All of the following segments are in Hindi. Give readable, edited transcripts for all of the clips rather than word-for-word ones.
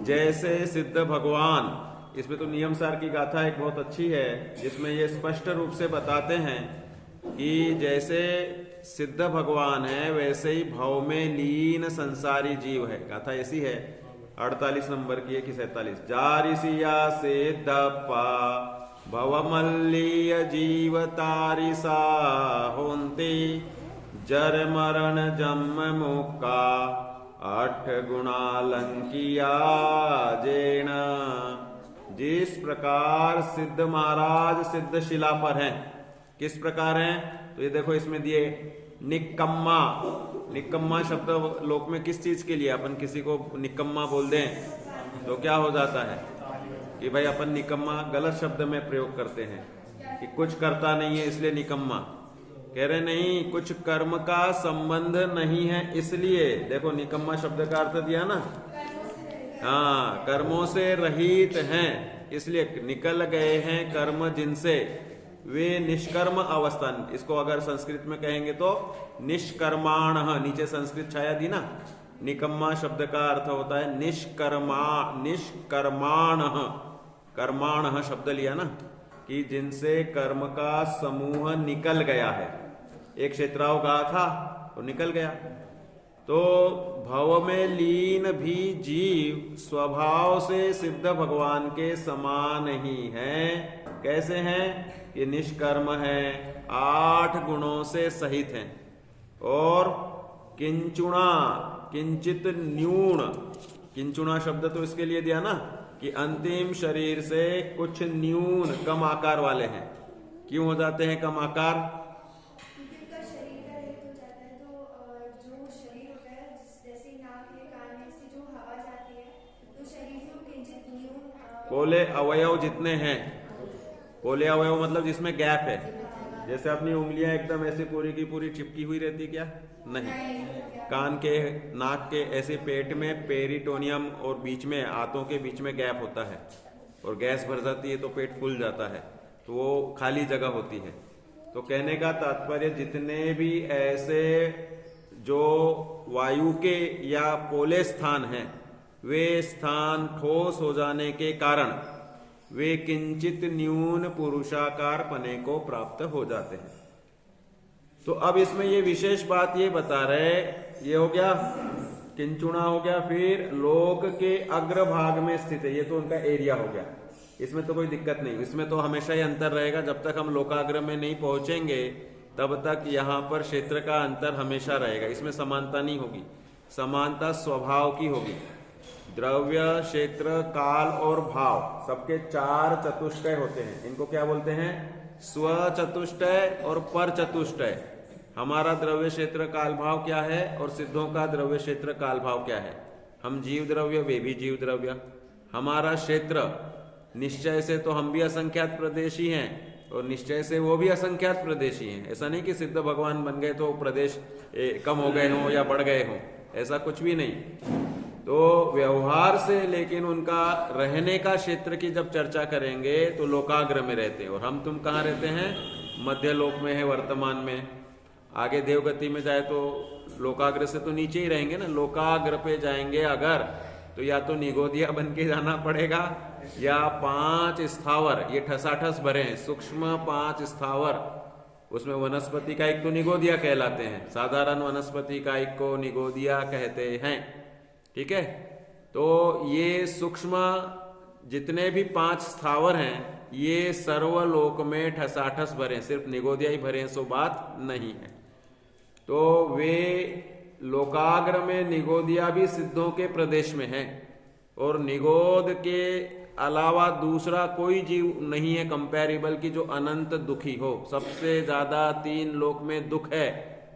जैसे सिद्ध भगवान। इसमें तो नियम सार की गाथा एक बहुत अच्छी है, जिसमें ये स्पष्ट रूप से बताते हैं कि जैसे सिद्ध भगवान है वैसे ही भव में लीन संसारी जीव है। गाथा ऐसी है, 48 नंबर की है कि 47। जारिसिया सिद्धप्पा भवमल्लीय जीव तारिसा होन्ति जर मरण जन्म मुक्का 8 गुणालंकिया जेण। जिस प्रकार सिद्ध महाराज सिद्ध शिला पर हैं, किस प्रकार हैं तो ये देखो इसमें दिए निकम्मा। निकम्मा शब्द लोक में किस चीज के लिए, अपन किसी को निकम्मा बोल दें तो क्या हो जाता है कि भाई अपन निकम्मा गलत शब्द में प्रयोग करते हैं कि कुछ करता नहीं है इसलिए निकम्मा। कह रहे नहीं, कुछ कर्म का संबंध नहीं है इसलिए। देखो निकम्मा शब्द का अर्थ दिया ना, हाँ, कर्मों से रहित हैं इसलिए निकल गए हैं कर्म जिनसे, वे निष्कर्म अवस्था। इसको अगर संस्कृत में कहेंगे तो निष्कर्माण, नीचे संस्कृत छाया दी ना, निकम्मा शब्द का अर्थ होता है निष्कर्माण। कर्माण शब्द लिया ना कि जिनसे कर्म का समूह निकल गया है। एक क्षेत्राव कहा था तो निकल गया। तो भव में लीन भी जीव स्वभाव से सिद्ध भगवान के समान ही हैं। कैसे हैं कि निष्कर्म है, 8 गुणों से सहित हैं और किंचुणा, किंचित न्यून। किंचुणा शब्द तो इसके लिए दिया ना कि अंतिम शरीर से कुछ न्यून कम आकार वाले हैं। क्यों हो जाते हैं कम आकार? पोले अवयव जितने हैं, पोले अवयव मतलब जिसमें गैप है, जैसे अपनी उंगलियां एकदम ऐसे पूरी की पूरी चिपकी हुई रहती क्या? नहीं। कान के, नाक के, ऐसे पेट में पेरिटोनियम और बीच में आंतों के बीच में गैप होता है और गैस भर जाती है तो पेट फूल जाता है, तो वो खाली जगह होती है। तो कहने का तात्पर्य जितने भी ऐसे जो वायु के या पोले स्थान हैं, वे स्थान ठोस हो जाने के कारण वे किंचित न्यून पुरुषाकार पने को प्राप्त हो जाते हैं। तो अब इसमें ये विशेष बात ये बता रहे, ये हो गया किंचुणा हो गया, फिर लोक के अग्रभाग में स्थित है, ये तो उनका एरिया हो गया। इसमें तो कोई दिक्कत नहीं, इसमें तो हमेशा ही अंतर रहेगा। जब तक हम लोकाग्र में नहीं पहुंचेंगे तब तक यहाँ पर क्षेत्र का अंतर हमेशा रहेगा। इसमें समानता नहीं होगी, समानता स्वभाव की होगी। द्रव्य, क्षेत्र, काल और भाव सबके 4 चतुष्टय होते हैं। इनको क्या बोलते हैं? स्व चतुष्टय और पर चतुष्टय। हमारा द्रव्य क्षेत्र काल भाव क्या है और सिद्धों का द्रव्य क्षेत्र काल भाव क्या है? हम जीव द्रव्य, वे भी जीव द्रव्य। हमारा क्षेत्र निश्चय से तो हम भी असंख्यात प्रदेशी हैं और निश्चय से वो भी असंख्यात प्रदेशी हैं। ऐसा नहीं कि सिद्ध भगवान बन गए तो प्रदेश कम हो गए हों या बढ़ गए हों, ऐसा कुछ भी नहीं। तो व्यवहार से लेकिन उनका रहने का क्षेत्र की जब चर्चा करेंगे तो लोकाग्र में रहते हैं और हम तुम कहाँ रहते हैं? मध्य लोक में है वर्तमान में। आगे देवगति में जाए तो लोकाग्र से तो नीचे ही रहेंगे ना। लोकाग्र पे जाएंगे अगर तो या तो निगोदिया बन के जाना पड़ेगा या 5 स्थावर, ये ठसाठस भरे हैं सूक्ष्म 5 स्थावर, उसमें वनस्पति का एक तो निगोदिया कहलाते हैं, साधारण वनस्पति का एक को निगोदिया कहते हैं। ठीक है, तो ये सूक्ष्म जितने भी 5 स्थावर हैं ये सर्वलोक में ठसाठस भरे, सिर्फ निगोदिया ही भरे, सो बात नहीं है। तो वे लोकाग्र में निगोदिया भी सिद्धों के प्रदेश में है और निगोद के अलावा दूसरा कोई जीव नहीं है कंपैरेबल की जो अनंत दुखी हो। सबसे ज्यादा 3 लोक में दुख है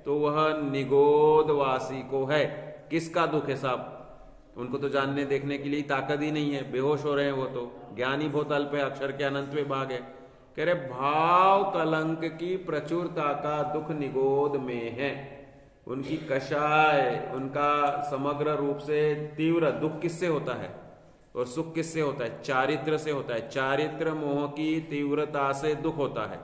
तो वह निगोदवासी को है। किसका दुख है साहब? उनको तो जानने देखने के लिए ताकत ही नहीं है, बेहोश हो रहे हैं वो तो। ज्ञानी बहुत अल्प है, अक्षर के अनंत में भाग है। कह रहे भाव कलंक की प्रचुरता का दुख निगोद में है। उनकी कषाय, उनका समग्र रूप से तीव्र दुख किससे होता है और सुख किससे होता है? चारित्र से होता है। चारित्र मोह की तीव्रता से दुख होता है।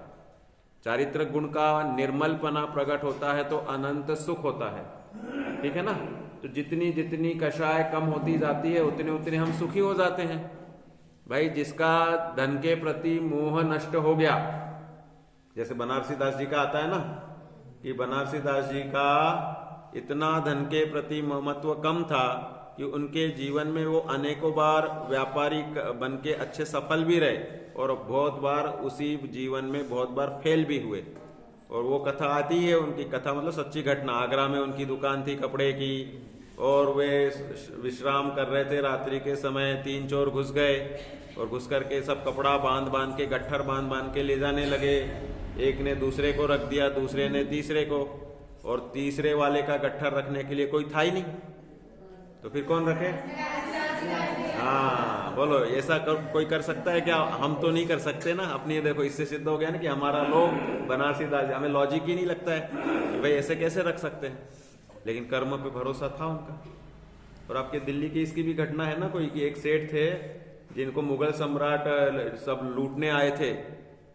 चारित्र गुण का निर्मलपना प्रकट होता है तो अनंत सुख होता है। ठीक है ना? तो तो जितनी जितनी कषाय कम होती जाती है उतने उतने हम सुखी हो जाते हैं। भाई जिसका धन के प्रति मोह नष्ट हो गया, जैसे बनारसी दास जी का आता है ना कि बनारसी दास जी का इतना धन के प्रति महत्व कम था कि उनके जीवन में वो अनेकों बार व्यापारी बन के अच्छे सफल भी रहे और बहुत बार उसी जीवन में बहुत बार फेल भी हुए। और वो कथा आती है, उनकी कथा मतलब सच्ची घटना। आगरा में उनकी दुकान थी कपड़े की और वे विश्राम कर रहे थे, रात्रि के समय 3 चोर घुस गए और घुस करके सब कपड़ा बांध बांध के, गट्ठर बांध बांध के ले जाने लगे। एक ने दूसरे को रख दिया, दूसरे ने तीसरे को, और तीसरे वाले का गट्ठर रखने के लिए कोई था ही नहीं, तो फिर कौन रखे? हाँ बोलो, ऐसा कोई कर सकता है क्या? हम तो नहीं कर सकते ना अपनी। देखो इससे सिद्ध हो गया ना कि हमारा लोग बनारसी दास, हमें लॉजिक ही नहीं लगता है कि भाई ऐसे कैसे रख सकते हैं, लेकिन कर्म पे भरोसा था उनका। और आपके दिल्ली की इसकी भी घटना है ना कोई, कि एक सेठ थे जिनको मुगल सम्राट सब लूटने आए थे,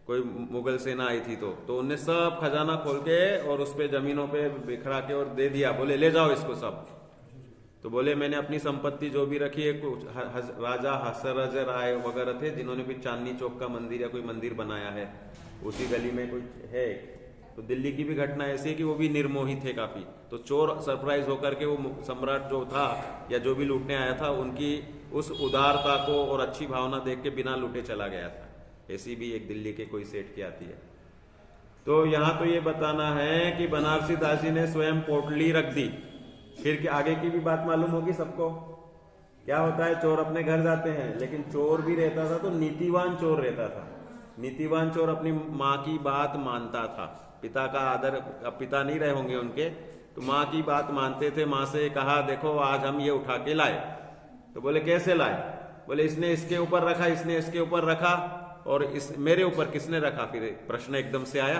कोई मुगल सेना आई थी, तो उनने सब खजाना खोल के और उस पे जमीनों पे बिखरा के और दे दिया, बोले ले जाओ इसको सब। तो बोले मैंने अपनी संपत्ति जो भी रखी है, कुछ राजा हसरज राय वगैरह थे जिन्होंने भी चांदनी चौक का मंदिर या कोई मंदिर बनाया है, उसी गली में कोई है। तो दिल्ली की भी घटना ऐसी है कि वो भी निर्मोही थे काफी, तो चोर सरप्राइज होकर के वो सम्राट जो था या जो भी लूटने आया था उनकी उस उदारता को और अच्छी भावना देख के बिना लूटे चला गया था। ऐसी भी एक दिल्ली के कोई सेठ की आती है। तो यहाँ तो ये बताना है कि बनारसी दास जी ने स्वयं पोटली रख दी। फिर आगे की भी बात मालूम होगी सबको। क्या होता है, चोर अपने घर जाते हैं, लेकिन चोर भी रहता था तो नीतिवान चोर रहता था। नीतिवान चोर अपनी माँ की बात मानता था, पिता का आदर, अब पिता नहीं रहे होंगे उनके, तो माँ की बात मानते थे। माँ से कहा देखो आज हम ये उठा के लाए, तो बोले कैसे लाए? बोले इसने इसके ऊपर रखा, इसने इसके ऊपर रखा, और इस मेरे ऊपर किसने रखा? फिर प्रश्न एकदम से आया।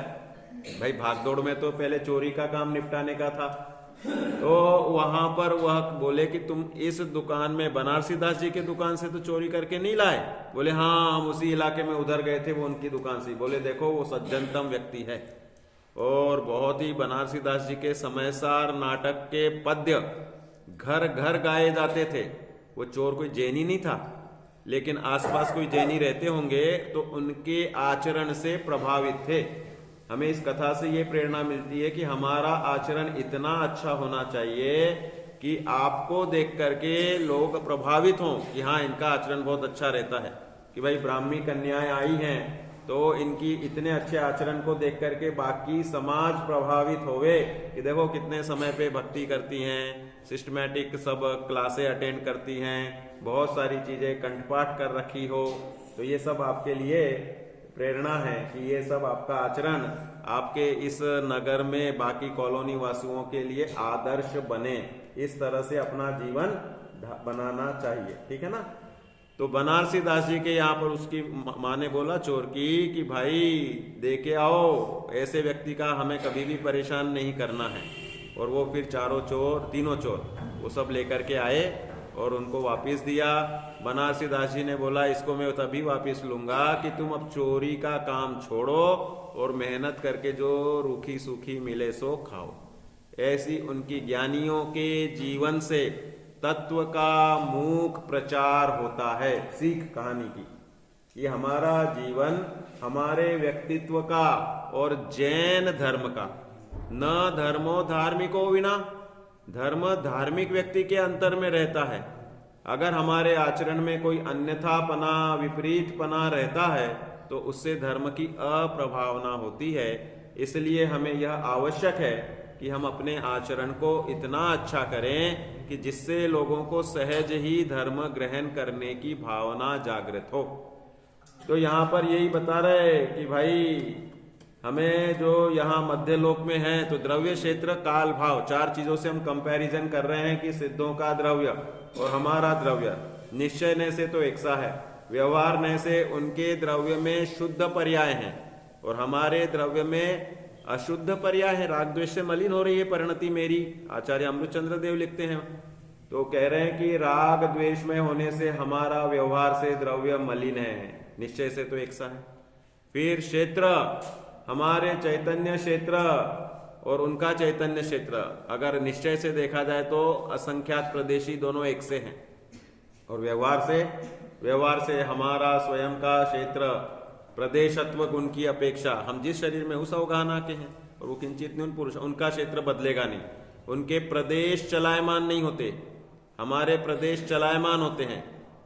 भाई भागदौड़ में तो पहले चोरी का काम निपटाने का था, तो वहां पर वह बोले कि तुम इस दुकान में, बनारसी दास जी के दुकान से तो चोरी करके नहीं लाए? बोले हाँ, हम उसी इलाके में उधर गए थे, वो उनकी दुकान से। बोले देखो वो सज्जनतम व्यक्ति है, और बहुत ही बनारसी दास जी के समयसार नाटक के पद्य घर घर गाए जाते थे। वो चोर कोई जैनी नहीं था, लेकिन आसपास कोई जैनी रहते होंगे तो उनके आचरण से प्रभावित थे। हमें इस कथा से ये प्रेरणा मिलती है कि हमारा आचरण इतना अच्छा होना चाहिए कि आपको देख करके लोग प्रभावित हों कि हाँ इनका आचरण बहुत अच्छा रहता है। कि भाई ब्राह्मी कन्याएं आई हैं तो इनकी इतने अच्छे आचरण को देख करके बाकी समाज प्रभावित होवे कि देखो कितने समय पे भक्ति करती हैं, सिस्टमैटिक सब क्लासे अटेंड करती हैं, बहुत सारी चीजें कंठपाठ कर रखी हो। तो ये सब आपके लिए प्रेरणा है कि ये सब आपका आचरण आपके इस नगर में बाकी कॉलोनी वासियों के लिए आदर्श बने। इस तरह से अपना जीवन बनाना चाहिए, ठीक है ना। तो बनारसी दास जी के यहाँ पर उसकी माँ ने बोला चोर की कि भाई दे के आओ, ऐसे व्यक्ति का हमें कभी भी परेशान नहीं करना है। और वो फिर तीनों चोर वो सब लेकर के आए और उनको वापस दिया। बनारसी दास जी ने बोला इसको मैं तभी वापस लूंगा कि तुम अब चोरी का काम छोड़ो और मेहनत करके जो रूखी सूखी मिले सो खाओ। ऐसी उनकी ज्ञानियों के जीवन से तत्व का मूक प्रचार होता है। सीख कहानी की ये हमारा जीवन हमारे व्यक्तित्व का और जैन धर्म का, न धर्मो धार्मिको विना, धर्म धार्मिक व्यक्ति के अंतर में रहता है। अगर हमारे आचरण में कोई अन्यथापना, विपरीतपना रहता है तो उससे धर्म की अप्रभावना होती है। इसलिए हमें यह आवश्यक है कि हम अपने आचरण को इतना अच्छा करें कि जिससे लोगों को सहज ही धर्म ग्रहण करने की भावना जागृत हो। तो यहाँ पर यही बता रहे कि भाई हमें जो यहाँ मध्य लोक में है तो द्रव्य, क्षेत्र, काल, भाव, 4 चीजों से हम कंपैरिजन कर रहे हैं कि सिद्धों का द्रव्य और हमारा द्रव्य निश्चय ने से तो एक सा है, व्यवहार ने से उनके द्रव्य में शुद्ध पर्याय हैं और हमारे द्रव्य में अशुद्ध पर्याय है। राग द्वेष से मलिन हो रही है परिणति मेरी, आचार्य अमृतचंद्र देव लिखते हैं। तो कह रहे हैं कि राग द्वेष में होने से हमारा व्यवहार से द्रव्य मलिन है, निश्चय से तो एक सा है। फिर क्षेत्र, हमारे चैतन्य क्षेत्र और उनका चैतन्य क्षेत्र, अगर निश्चय से देखा जाए तो असंख्यात प्रदेशी दोनों एक से हैं, और व्यवहार से हमारा स्वयं का क्षेत्र प्रदेशत्व गुण की अपेक्षा, हम जिस शरीर में उस अवगाहना के हैं, और वो किंचित न्यून पुरुष, उनका क्षेत्र बदलेगा नहीं, उनके प्रदेश चलायमान नहीं होते, हमारे प्रदेश चलायमान होते हैं।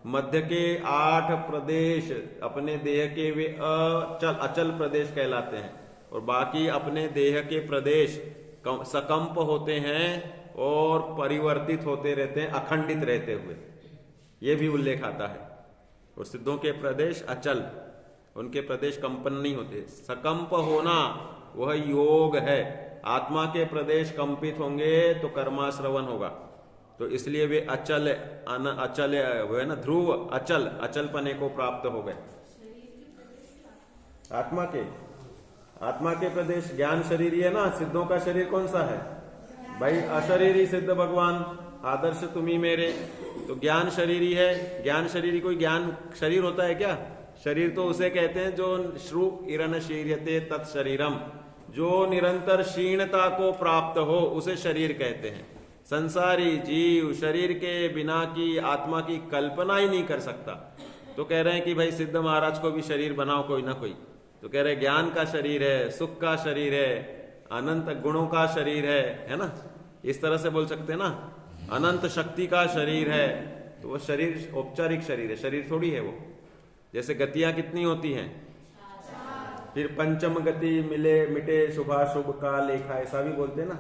मध्य के 8 प्रदेश अपने देह के वे अचल प्रदेश कहलाते हैं, और बाकी अपने देह के प्रदेश सकंप होते हैं और परिवर्तित होते रहते हैं, अखंडित रहते हुए, ये भी उल्लेख आता है। और सिद्धों के प्रदेश अचल, उनके प्रदेश कंपन नहीं होते। सकंप होना वह योग है, आत्मा के प्रदेश कंपित होंगे तो कर्माश्रवण होगा, तो इसलिए वे अचल वो है ना, ध्रुव अचलपने को प्राप्त हो गए। आत्मा के प्रदेश ज्ञान शरीर है ना, सिद्धों का शरीर कौन सा है भाई? अशरीरी सिद्ध भगवान, आदर्श तुम्ही मेरे, तो ज्ञान शरीरी है। ज्ञान शरीरी कोई ज्ञान शरीर होता है क्या? शरीर तो उसे कहते हैं जो श्रु इरन शीर्यते तत्शरीरम, जो निरंतर क्षीणता को प्राप्त हो उसे शरीर कहते हैं। संसारी जीव शरीर के बिना की आत्मा की कल्पना ही नहीं कर सकता, तो कह रहे हैं कि भाई सिद्ध महाराज को भी शरीर बनाओ कोई ना कोई, तो कह रहे हैं ज्ञान का शरीर है, सुख का शरीर है, अनंत गुणों का शरीर है ना, इस तरह से बोल सकते हैं ना, अनंत शक्ति का शरीर है। तो वो शरीर औपचारिक शरीर है, शरीर थोड़ी है वो। जैसे गतियां कितनी होती हैं, फिर पंचम गति मिटे शुभाशुभ का लेखा, ऐसा भी बोलते हैं ना।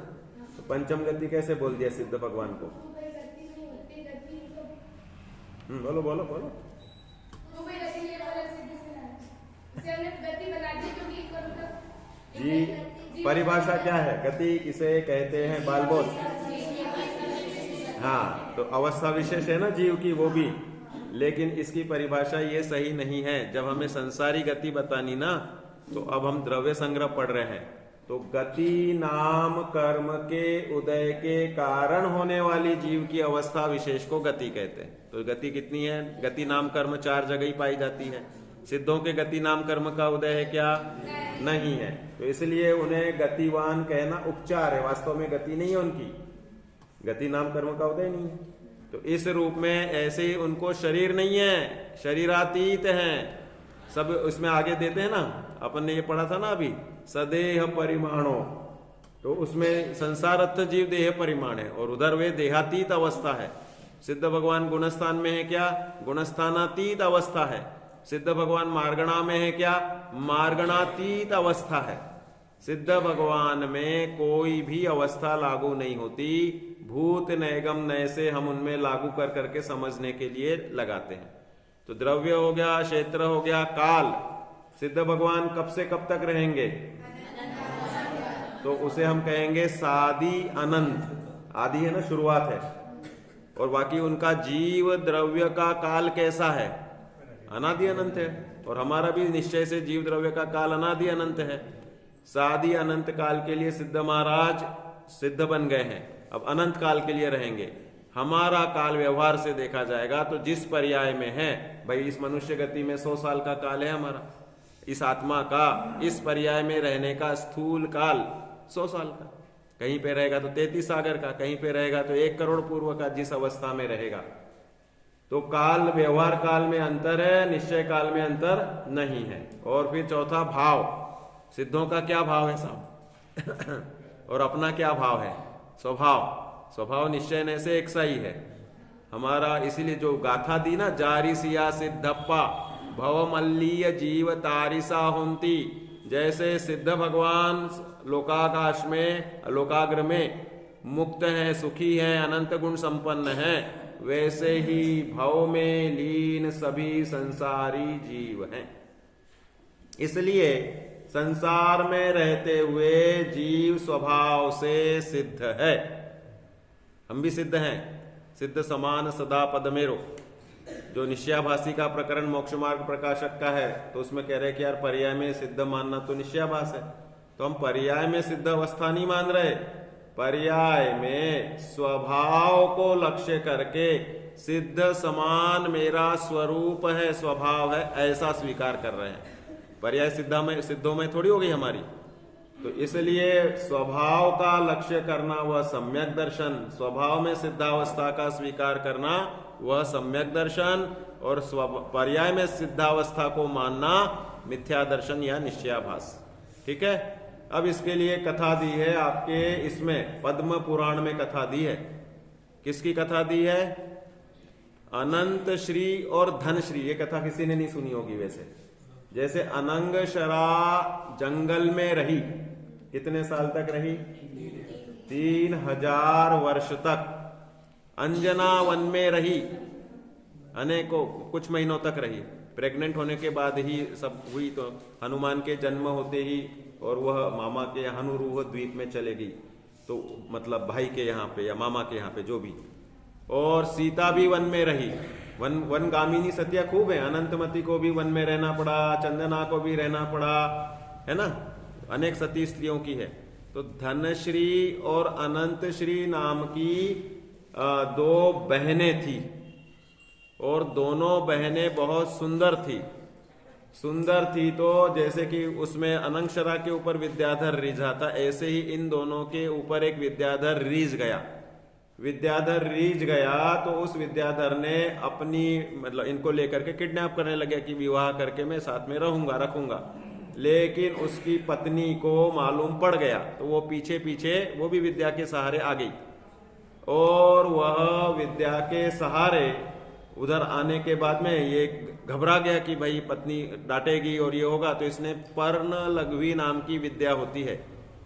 तो पंचम गति कैसे बोल दिया सिद्ध भगवान को? बोलो बोलो बोलो। जी परिभाषा क्या है? गति किसे कहते हैं? बाल बोल। हाँ, तो अवस्था विशेष है ना जीव की, वो भी, लेकिन इसकी परिभाषा ये सही नहीं है। जब हमें संसारी गति बतानी ना, तो अब हम द्रव्य संग्रह पढ़ रहे हैं, तो गति नाम कर्म के उदय के कारण होने वाली जीव की अवस्था विशेष को गति कहते हैं। तो गति कितनी है? गति नाम कर्म 4 जगह ही पाई जाती है। सिद्धों के गति नाम कर्म का उदय है क्या? नहीं है। तो इसलिए उन्हें गतिवान कहना उपचार है, वास्तव में गति नहीं है उनकी, गति नाम कर्म का उदय नहीं है। तो इस रूप में ऐसे ही उनको शरीर नहीं है, शरीरातीत हैं सब। उसमें आगे देते हैं ना, अपन ने ये पढ़ा था ना अभी, सदेह परिमाणो, तो उसमें संसारस्थ जीव देह परिमाण है, और उधर वे देहातीत अवस्था है। सिद्ध भगवान गुणस्थान में है क्या? गुणस्थानातीत अवस्था है। सिद्ध भगवान मार्गणा में है क्या? मार्गणातीत अवस्था है। सिद्ध भगवान में कोई भी अवस्था लागू नहीं होती, भूत नैगम नय से हम उनमें लागू कर करके समझने के लिए लगाते हैं। तो द्रव्य हो गया, क्षेत्र हो गया, काल। सिद्ध भगवान कब से कब तक रहेंगे? तो उसे हम कहेंगे सादि अनंत। आदि है ना, शुरुआत है, और बाकी उनका जीव द्रव्य का काल कैसा है? अनादि अनंत है। और हमारा भी निश्चय से जीव द्रव्य का काल अनादि अनंत है। सादि अनंत काल के लिए सिद्ध महाराज सिद्ध बन गए हैं, अब अनंत काल के लिए रहेंगे। हमारा काल व्यवहार से देखा जाएगा तो जिस पर्याय में है, भाई इस मनुष्य गति में 100 साल का काल है हमारा, इस आत्मा का इस पर्याय में रहने का स्थूल काल 100 साल का, कहीं पे रहेगा तो 33 सागर का, कहीं पे रहेगा तो 1 करोड़ पूर्व का, जिस अवस्था में रहेगा। तो काल, व्यवहार काल में अंतर है, निश्चय काल में अंतर नहीं है। और फिर चौथा भाव, सिद्धों का क्या भाव है साहब? और अपना क्या भाव है? स्वभाव। स्वभाव निश्चय ने से एक सा ही है हमारा। इसीलिए जो गाथा दी ना, जारी सिया सिद्धप्पा भवमल्लीय जीव तारिसा होंती, जैसे सिद्ध भगवान लोकाकाश में, लोकाग्र में मुक्त हैं, सुखी हैं, अनंत गुण संपन्न हैं, वैसे ही भव में लीन सभी संसारी जीव हैं। इसलिए संसार में रहते हुए जीव स्वभाव से सिद्ध है। हम भी सिद्ध हैं। सिद्ध समान सदा पदमेरो, जो निश्चयाभासी का प्रकरण मोक्ष मार्ग प्रकाशक का है, तो उसमें कह रहे कि यार पर्याय में सिद्ध मानना तो निश्चयाभास है, तो हम पर्याय में सिद्ध अवस्था नहीं मान रहे, पर्याय में स्वभाव को लक्ष्य करके सिद्ध समान मेरा स्वरूप है, स्वभाव है, ऐसा स्वीकार कर रहे हैं। पर्याय सिद्धों में थोड़ी हो गई हमारी। तो इसलिए स्वभाव का लक्ष्य करना वह सम्यक दर्शन, स्वभाव में सिद्धावस्था का स्वीकार करना वह सम्यक दर्शन, और पर्याय में सिद्धावस्था को मानना मिथ्या दर्शन या निश्चयाभास। ठीक है। अब इसके लिए कथा दी है आपके इसमें पद्म पुराण में कथा दी है। किसकी कथा दी है? अनंत श्री और धन श्री। ये कथा किसी ने नहीं सुनी होगी वैसे। जैसे अनंगशरा जंगल में रही, कितने साल तक रही? 3000 वर्ष तक। अंजना वन में रही, अनेकों कुछ महीनों तक रही। प्रेग्नेंट होने के बाद ही सब हुई, तो हनुमान के जन्म होते ही और वह मामा के हनुरूह द्वीप में चले गई, तो मतलब भाई के यहाँ पे या मामा के यहाँ पे जो भी। और सीता भी वन में रही। वनगामिनी सतिया खूब है। अनंतमती को भी वन में रहना पड़ा, चंदना को भी रहना पड़ा, है ना, अनेक सती स्त्रियों की है। तो धनश्री और अनंतश्री नाम की 2 बहनें थी, और दोनों बहनें बहुत सुंदर थी। सुंदर थी तो जैसे कि उसमें अनंगशरा के ऊपर विद्याधर रिझा था, ऐसे ही इन दोनों के ऊपर एक विद्याधर रीझ गया। विद्याधर रीझ गया तो उस विद्याधर ने अपनी मतलब इनको लेकर के किडनैप करने लगे कि विवाह करके मैं साथ में रहूंगा, रखूंगा। लेकिन उसकी पत्नी को मालूम पड़ गया, तो वो पीछे पीछे वो भी विद्या के सहारे आ गई, और वह विद्या के सहारे उधर आने के बाद में ये घबरा गया कि भाई पत्नी डांटेगी और ये होगा। तो इसने पर्ण लघवी नाम की विद्या होती है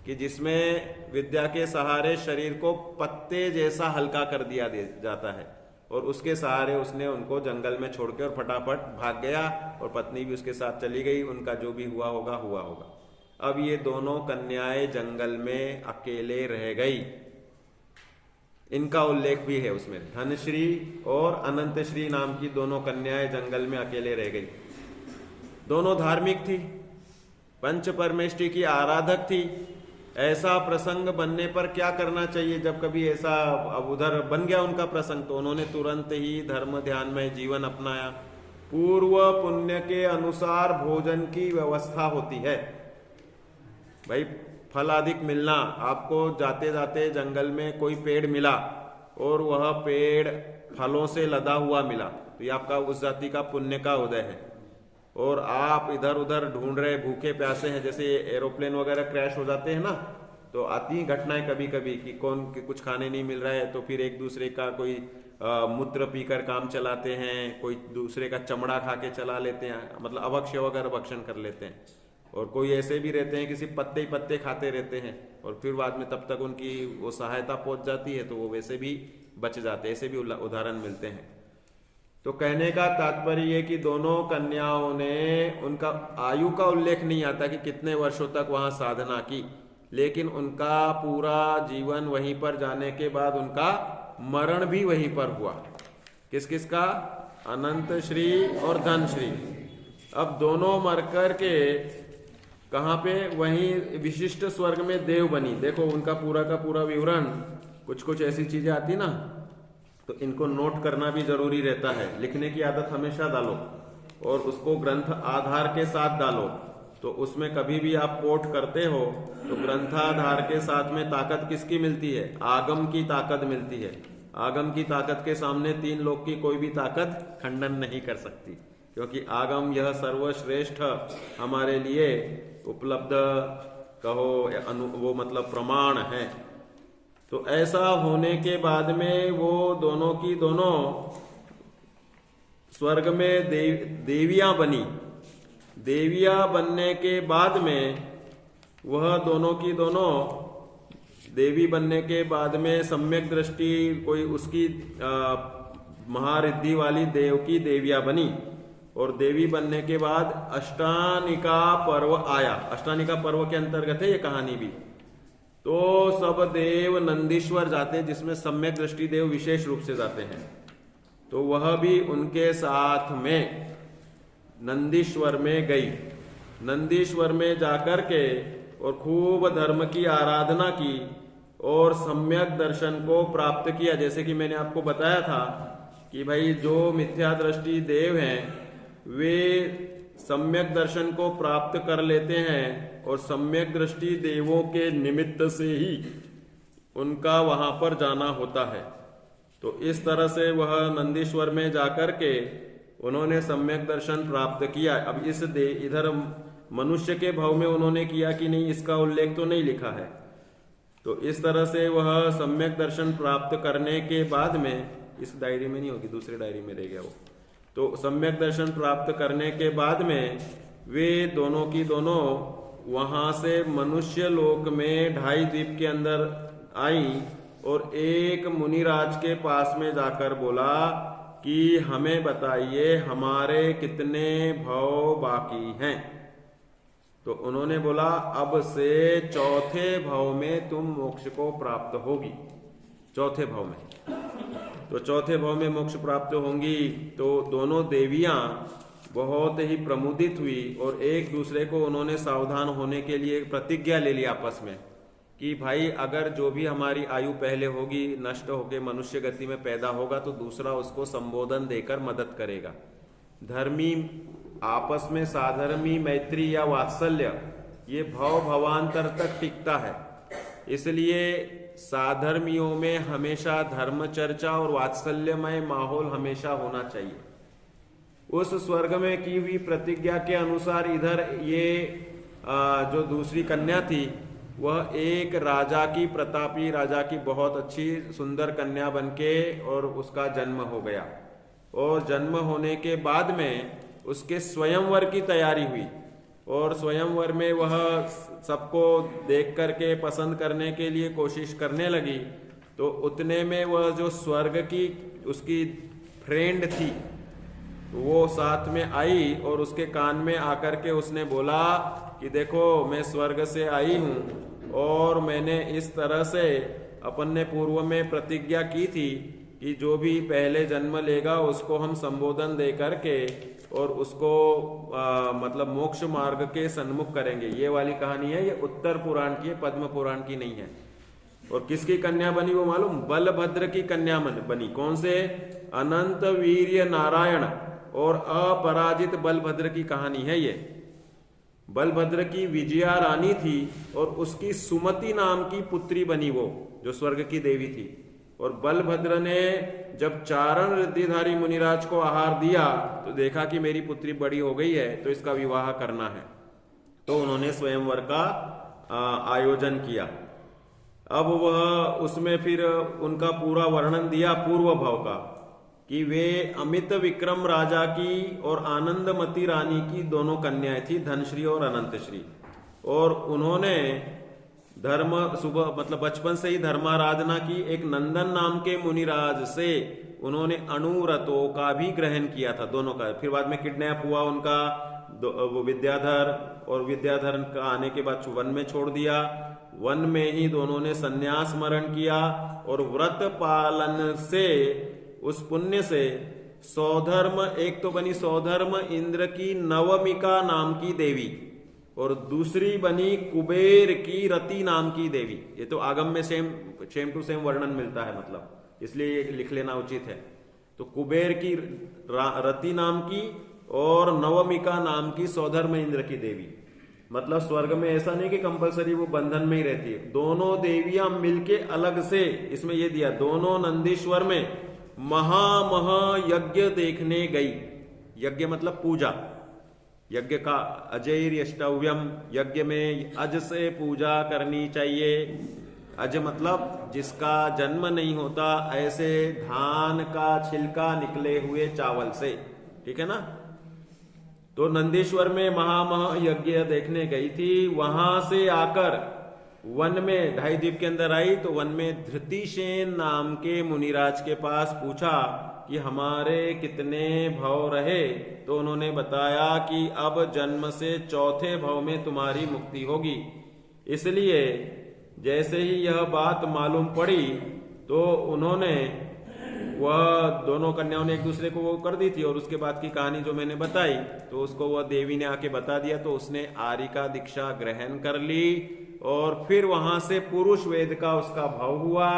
कि जिसमें विद्या के सहारे शरीर को पत्ते जैसा हल्का कर दिया जाता है, और उसके सहारे उसने उनको जंगल में छोड़ के और फटाफट भाग गया, और पत्नी भी उसके साथ चली गई। उनका जो भी हुआ होगा हुआ होगा। अब ये दोनों कन्याएं जंगल में अकेले रह गई। इनका उल्लेख भी है उसमें। धनश्री और अनंतश्री नाम की दोनों कन्याएं जंगल में अकेले रह गई। दोनों धार्मिक थी, पंच परमेष्टि की आराधक थी। ऐसा प्रसंग बनने पर क्या करना चाहिए? जब कभी ऐसा अब उधर बन गया उनका प्रसंग, तो उन्होंने तुरंत ही धर्म ध्यान में जीवन अपनाया। पूर्व पुण्य के अनुसार भोजन की व्यवस्था होती है। भाई फल अधिक मिलना, आपको जाते जाते जंगल में कोई पेड़ मिला और वह पेड़ फलों से लदा हुआ मिला, तो ये आपका उस जाति का पुण्य का उदय है। और आप इधर उधर ढूंढ रहे, भूखे प्यासे हैं, जैसे एरोप्लेन वगैरह क्रैश हो जाते हैं ना, तो आती ही घटनाएं कभी कभी कि कुछ खाने नहीं मिल रहा है, तो फिर एक दूसरे का कोई मूत्र पीकर काम चलाते हैं, कोई दूसरे का चमड़ा खा के चला लेते हैं, मतलब अभक्ष्य वगैरह भक्षण कर लेते हैं। और कोई ऐसे भी रहते हैं कि सिर्फ पत्ते ही पत्ते खाते रहते हैं, और फिर बाद में तब तक उनकी वो सहायता पहुंच जाती है तो वो वैसे भी बच जाते हैं। ऐसे भी उदाहरण मिलते हैं। तो कहने का तात्पर्य ये कि दोनों कन्याओं ने, उनका आयु का उल्लेख नहीं आता कि कितने वर्षों तक वहां साधना की, लेकिन उनका पूरा जीवन वहीं पर जाने के बाद उनका मरण भी वहीं पर हुआ। किस किस का? अनंत श्री और धन श्री। अब दोनों मरकर के कहाँ पे? वहीं विशिष्ट स्वर्ग में देव बनी। देखो उनका पूरा का पूरा विवरण, कुछ कुछ ऐसी चीजें आती ना, तो इनको नोट करना भी जरूरी रहता है। लिखने की आदत हमेशा डालो, और उसको ग्रंथ आधार के साथ डालो। तो उसमें कभी भी आप कोट करते हो तो ग्रंथाधार के साथ में ताकत किसकी मिलती है? आगम की ताकत मिलती है। आगम की ताकत के सामने 3 लोग की कोई भी ताकत खंडन नहीं कर सकती, क्योंकि आगम यह सर्वश्रेष्ठ हमारे लिए उपलब्ध कहो वो मतलब प्रमाण है। तो ऐसा होने के बाद में वो दोनों की दोनों स्वर्ग में देवियां बनी। देवियां बनने के बाद में वह दोनों की दोनों देवी बनने के बाद में सम्यक दृष्टि कोई उसकी महारिद्धि वाली देव की देवियां बनी। और देवी बनने के बाद अष्टानिका पर्व आया। अष्टानिका पर्व के अंतर्गत है ये कहानी भी। तो सब देव नंदीश्वर जाते हैं, जिसमें सम्यक दृष्टि देव विशेष रूप से जाते हैं। तो वह भी उनके साथ में नंदीश्वर में गई। नंदीश्वर में जाकर के और खूब धर्म की आराधना की और सम्यक दर्शन को प्राप्त किया। जैसे कि मैंने आपको बताया था कि भाई जो मिथ्या दृष्टि देव हैं वे सम्यक दर्शन को प्राप्त कर लेते हैं और सम्यक दृष्टि देवों के निमित्त से ही उनका वहां पर जाना होता है। तो इस तरह से वह नंदीश्वर में जाकर के उन्होंने सम्यक दर्शन प्राप्त किया। अब इधर मनुष्य के भाव में उन्होंने किया कि नहीं, इसका उल्लेख तो नहीं लिखा है। तो इस तरह से वह सम्यक दर्शन प्राप्त करने के बाद में, इस डायरी में नहीं होगी, दूसरी डायरी में रह गया वो, तो सम्यक दर्शन प्राप्त करने के बाद में वे दोनों की दोनों वहां से मनुष्य लोक में 2.5 द्वीप के अंदर आई और एक मुनिराज के पास में जाकर बोला कि हमें बताइए हमारे कितने भव बाकी हैं। तो उन्होंने बोला अब से 4थे भव में तुम मोक्ष को प्राप्त होगी, 4थे भव में। तो 4थे भव में मोक्ष प्राप्त होंगी। तो दोनों देवियां बहुत ही प्रमुदित हुई और एक दूसरे को उन्होंने सावधान होने के लिए प्रतिज्ञा ले ली आपस में कि भाई अगर जो भी हमारी आयु पहले होगी नष्ट होकर मनुष्य गति में पैदा होगा तो दूसरा उसको संबोधन देकर मदद करेगा। धर्मी आपस में साधर्मी मैत्री या वात्सल्य ये भव भवांतर तक टिकता है, इसलिए साधर्मियों में हमेशा धर्म चर्चा और वात्सल्यमय माहौल हमेशा होना चाहिए। उस स्वर्ग में की हुई प्रतिज्ञा के अनुसार इधर ये जो दूसरी कन्या थी वह एक राजा की, प्रतापी राजा की बहुत अच्छी सुंदर कन्या बनके और उसका जन्म हो गया। और जन्म होने के बाद में उसके स्वयंवर की तैयारी हुई और स्वयंवर में वह सबको देख करके पसंद करने के लिए कोशिश करने लगी। तो उतने में वह जो स्वर्ग की उसकी फ्रेंड थी वो साथ में आई और उसके कान में आकर के उसने बोला कि देखो मैं स्वर्ग से आई हूं और मैंने इस तरह से अपन ने पूर्व में प्रतिज्ञा की थी कि जो भी पहले जन्म लेगा उसको हम संबोधन दे करके और उसको मतलब मोक्ष मार्ग के सन्मुख करेंगे। ये वाली कहानी है, ये उत्तर पुराण की है, पद्म पुराण की नहीं है। और किसकी कन्या बनी वो मालूम? बलभद्र की कन्या बनी। कौन से? अनंत वीर्य नारायण और अपराजित बलभद्र की कहानी है ये। बलभद्र की विजया रानी थी और उसकी सुमति नाम की पुत्री बनी वो, जो स्वर्ग की देवी थी। और बलभद्र ने जब चारण रिद्धिधारी मुनिराज को आहार दिया तो देखा कि मेरी पुत्री बड़ी हो गई है तो इसका विवाह करना है, तो उन्होंने स्वयंवर का आयोजन किया। अब वह उसमें फिर उनका पूरा वर्णन दिया पूर्व भाव का कि वे अमित विक्रम राजा की और आनंदमती रानी की दोनों कन्याएं थी, धनश्री और अनंतश्री। और उन्होंने धर्म सुबह मतलब बचपन से ही धर्माराधना की। एक नंदन नाम के मुनिराज से उन्होंने अणुव्रतों का भी ग्रहण किया था, दोनों का। फिर बाद में किडनैप हुआ उनका वो विद्याधर, और विद्याधर का आने के बाद वन में छोड़ दिया। वन में ही दोनों ने संन्यास स्मरण किया और व्रत पालन से, उस पुण्य से सौधर्म, एक तो बनी सौधर्म इंद्र की नवमिका नाम की देवी और दूसरी बनी कुबेर की रति नाम की देवी। ये तो आगम में सेम टू सेम वर्णन मिलता है, मतलब इसलिए ये लिख लेना उचित है। तो कुबेर की रति नाम की और नवमिका नाम की सौधर्म इंद्र की देवी। मतलब स्वर्ग में ऐसा नहीं कि कंपलसरी वो बंधन में ही रहती है, दोनों देवियां मिलके अलग से इसमें ये दिया। दोनों नंदीश्वर में महामहायज्ञ देखने गई। यज्ञ मतलब पूजा, यज्ञ का अजैर यष्टव्यम, यज्ञ में अज से पूजा करनी चाहिए। अज मतलब जिसका जन्म नहीं होता, ऐसे धान का छिलका निकले हुए चावल से, ठीक है ना। तो नंदीश्वर में महामहायज्ञ देखने गई थी। वहां से आकर वन में 2.5 द्वीप के अंदर आई तो वन में धृतिसेन नाम के मुनिराज के पास पूछा कि हमारे कितने भव रहे। तो उन्होंने बताया कि अब जन्म से 4थे भव में तुम्हारी मुक्ति होगी। इसलिए जैसे ही यह बात मालूम पड़ी तो उन्होंने, वह दोनों कन्याओं ने एक दूसरे को वो कर दी थी। और उसके बाद की कहानी जो मैंने बताई तो उसको वह देवी ने आके बता दिया, तो उसने आर्य का दीक्षा ग्रहण कर ली। और फिर वहां से पुरुष वेद का उसका भाव हुआ।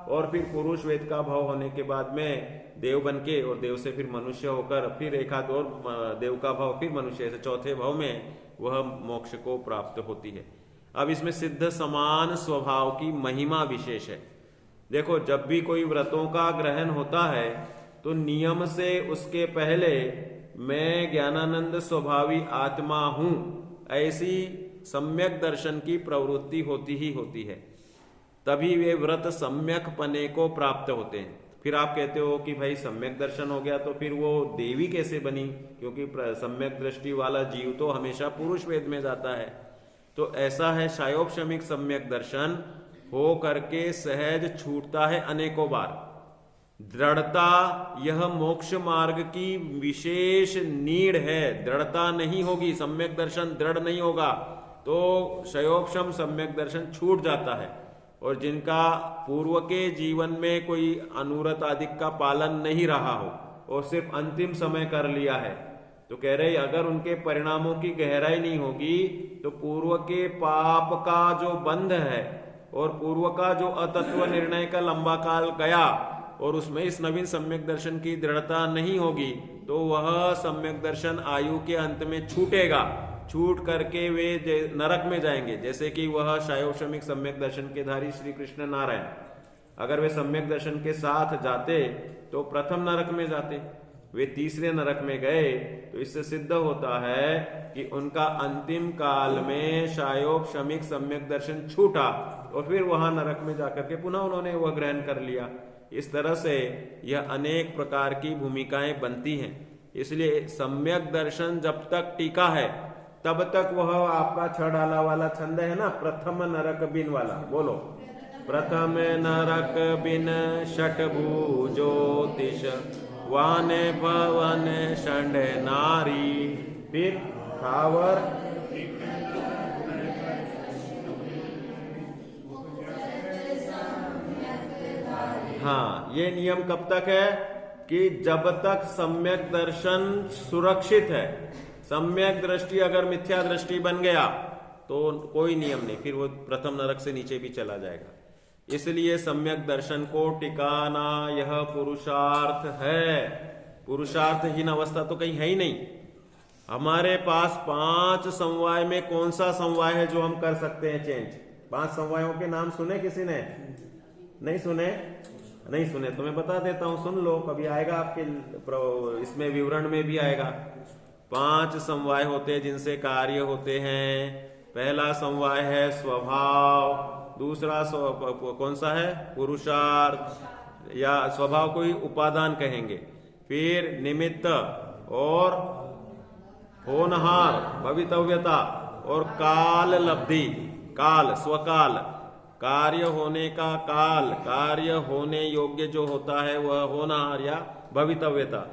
और फिर पुरुष वेद का भाव होने के बाद में देव बन के, और देव से फिर मनुष्य होकर फिर एक आध और देव का भाव, फिर मनुष्य, ऐसे चौथे भाव में वह मोक्ष को प्राप्त होती है। अब इसमें सिद्ध समान स्वभाव की महिमा विशेष है। देखो, जब भी कोई व्रतों का ग्रहण होता है तो नियम से उसके पहले मैं ज्ञानानंद स्वभावी आत्मा हूं, ऐसी सम्यक दर्शन की प्रवृत्ति होती ही होती है, तभी वे व्रत सम्यक पने को प्राप्त होते हैं। फिर आप कहते हो कि भाई सम्यक दर्शन हो गया तो फिर वो देवी कैसे बनी, क्योंकि सम्यक दृष्टि वाला जीव तो हमेशा पुरुष वेद में जाता है। तो ऐसा है, शायोपशमिक सम्यक दर्शन हो करके सहज छूटता है अनेकों बार। दृढ़ता यह मोक्ष मार्ग की विशेष नीड है। दृढ़ता नहीं होगी, सम्यक दर्शन दृढ़ नहीं होगा तो शयोपशम सम्यक दर्शन छूट जाता है। और जिनका पूर्व के जीवन में कोई अनुरत आदि का पालन नहीं रहा हो और सिर्फ अंतिम समय कर लिया है, तो कह रहे अगर उनके परिणामों की गहराई नहीं होगी तो पूर्व के पाप का जो बंध है और पूर्व का जो अतत्व निर्णय का लंबा काल गया और उसमें इस नवीन सम्यक दर्शन की दृढ़ता नहीं होगी, तो वह सम्यक दर्शन आयु के अंत में छूटेगा। छूट करके वे नरक में जाएंगे। जैसे कि वह शायोपशमिक सम्यक दर्शन के धारी श्री कृष्ण नारायण, अगर वे सम्यक दर्शन के साथ जाते तो प्रथम नरक में जाते, वे तीसरे नरक में गए। तो इससे सिद्ध होता है कि उनका अंतिम काल में शायोपशमिक सम्यक दर्शन छूटा और फिर वहां नरक में जाकर के पुनः उन्होंने वह ग्रहण कर लिया। इस तरह से यह अनेक प्रकार की भूमिकाएं बनती हैं। इसलिए सम्यक दर्शन जब तक टीका है तब तक वह आपका छ डाला वाला छंद है ना, प्रथम नरक बिन वाला, बोलो प्रथम नरक बिन षटभु ज्योतिष वान भवन षंड नारी, फिर ठावर हाँ, ये नियम कब तक है कि जब तक सम्यक दर्शन सुरक्षित है। सम्यक दृष्टि अगर मिथ्या दृष्टि बन गया तो कोई नियम नहीं, फिर वो प्रथम नरक से नीचे भी चला जाएगा। इसलिए सम्यक दर्शन को टिकाना यह पुरुषार्थ है। पुरुषार्थहीन अवस्था तो कहीं है ही नहीं। हमारे पास 5 समवाय में कौन सा समवाय है जो हम कर सकते हैं चेंज? 5 समवायों के नाम सुने किसी ने? नहीं सुने? नहीं सुने तो मैं बता देता हूं, सुन लो, कभी आएगा आपके इसमें विवरण में भी आएगा। 5 समवाय होते हैं जिनसे कार्य होते हैं। पहला समवाय है स्वभाव, दूसरा कौन सा है? पुरुषार्थ या स्वभाव को ही उपादान कहेंगे। फिर निमित्त और होनहार भवितव्यता और काल लब्धि, काल स्वकाल, कार्य होने का काल, कार्य होने योग्य जो होता है वह होनहार या भवितव्यता,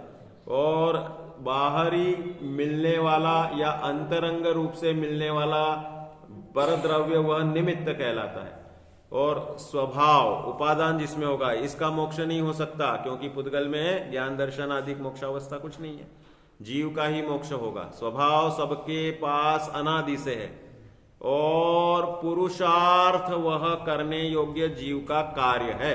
और बाहरी मिलने वाला या अंतरंग रूप से मिलने वाला परद्रव्य वह निमित्त कहलाता है। और स्वभाव उपादान जिसमें होगा, इसका मोक्ष नहीं हो सकता क्योंकि पुद्गल में ज्ञान दर्शन आदि मोक्षावस्था कुछ नहीं है, जीव का ही मोक्ष होगा। स्वभाव सबके पास अनादि से है। और पुरुषार्थ वह करने योग्य जीव का कार्य है।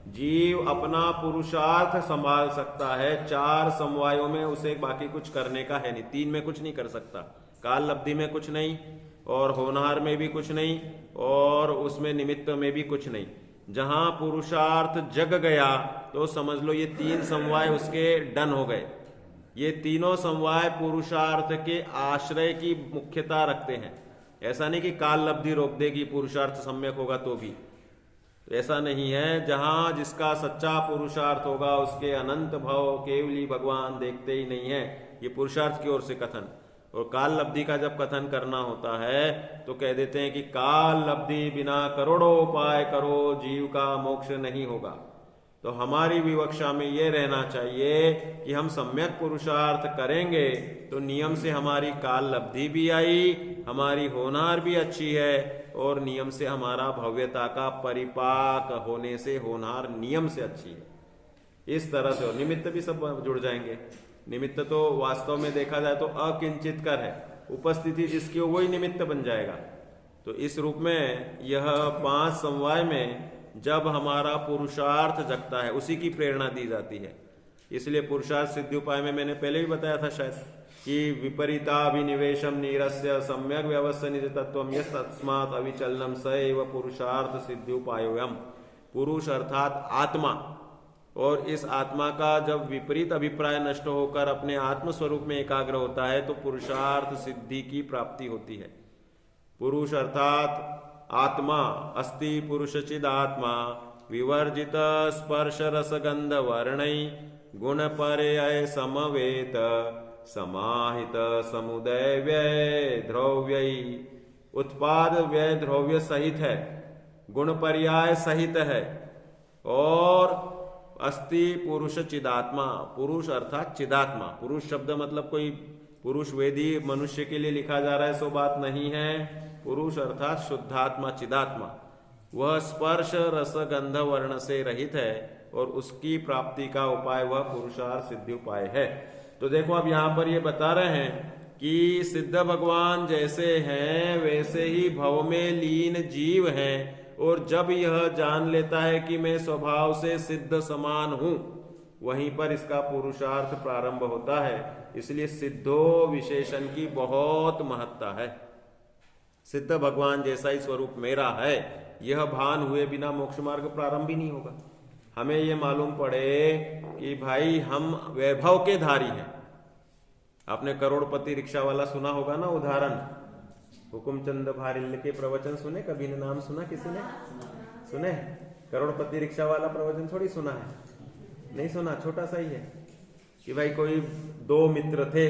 जीव अपना पुरुषार्थ संभाल सकता है। 4 समवायों में उसे बाकी कुछ करने का है नहीं। 3 में कुछ नहीं कर सकता, काल लब्धि में कुछ नहीं, और होनहार में भी कुछ नहीं, और उसमें निमित्त में भी कुछ नहीं। जहां पुरुषार्थ जग गया तो समझ लो ये 3 समवाय उसके डन हो गए। ये तीनों समवाय पुरुषार्थ के आश्रय की मुख्यता रखते हैं। ऐसा नहीं कि काल लब्धि रोक देगी, पुरुषार्थ सम्यक होगा तो भी, तो ऐसा नहीं है। जहां जिसका सच्चा पुरुषार्थ होगा उसके अनंत भाव केवली भगवान देखते ही नहीं है। ये पुरुषार्थ की ओर से कथन। और काल लब्धि का जब कथन करना होता है तो कह देते हैं कि काल लब्धि बिना करोड़ों उपाय करो जीव का मोक्ष नहीं होगा। तो हमारी विवक्षा में ये रहना चाहिए कि हम सम्यक पुरुषार्थ करेंगे तो नियम से हमारी काल लब्धि भी आई, हमारी होनहार भी अच्छी है, और नियम से हमारा भव्यता का परिपाक होने से होनहार नियम से अच्छी है। इस तरह से, और निमित्त भी सब जुड़ जाएंगे। निमित्त तो वास्तव में देखा जाए तो अकिंचित कर है, उपस्थिति जिसकी हो वही निमित्त बन जाएगा। तो इस रूप में यह 5 समवाय में जब हमारा पुरुषार्थ जगता है उसी की प्रेरणा दी जाती है। इसलिए पुरुषार्थ सिद्धि उपाय में मैंने पहले भी बताया था शायद कि विपरीताभिनिवेशम नीरस्य सम्यक व्यवस्था निज तत्व यस तस्मात् अविचलनम स एव पुरुषार्थ सिद्धि उपायोयम। पुरुष अर्थात आत्मा, और इस आत्मा का जब विपरीत अभिप्राय नष्ट होकर अपने आत्म स्वरूप में एकाग्र होता है तो पुरुषार्थ सिद्धि की प्राप्ति होती है। पुरुष अर्थात आत्मा, अस्ति पुरुषचिद आत्मा विवर्जित स्पर्श रसगंध वर्णै गुण पर्याय समवेत समाहित समुदय व्यय द्रव्य। उत्पाद व्यय द्रव्य सहित है, गुण पर्याय सहित है, और अस्ति पुरुष चिदात्मा। पुरुष अर्थात चिदात्मा। पुरुष शब्द मतलब कोई पुरुष वेदी मनुष्य के लिए लिखा जा रहा है, सो बात नहीं है। पुरुष अर्थात शुद्धात्मा, चिदात्मा। वह स्पर्श रस गंध वर्ण से रहित है और उसकी प्राप्ति का उपाय वह पुरुषार्थ सिद्धि उपाय है। तो देखो अब यहां पर ये बता रहे हैं कि सिद्ध भगवान जैसे हैं वैसे ही भव में लीन जीव हैं, और जब यह जान लेता है कि मैं स्वभाव से सिद्ध समान हूं, वहीं पर इसका पुरुषार्थ प्रारंभ होता है। इसलिए सिद्धो विशेषण की बहुत महत्ता है। सिद्ध भगवान जैसा ही स्वरूप मेरा है, यह भान हुए बिना मोक्ष मार्ग प्रारंभ ही नहीं होगा। हमें यह मालूम पड़े कि भाई हम वैभव के धारी हैं। आपने करोड़पति रिक्शा वाला सुना होगा ना उदाहरण, हुकुमचंद भारिल्ल के प्रवचन सुने? कभी ने नाम सुना? किसी ने सुने? करोड़पति रिक्शा वाला प्रवचन थोड़ी सुना है, नहीं सुना, छोटा सा ही है कि भाई कोई दो मित्र थे,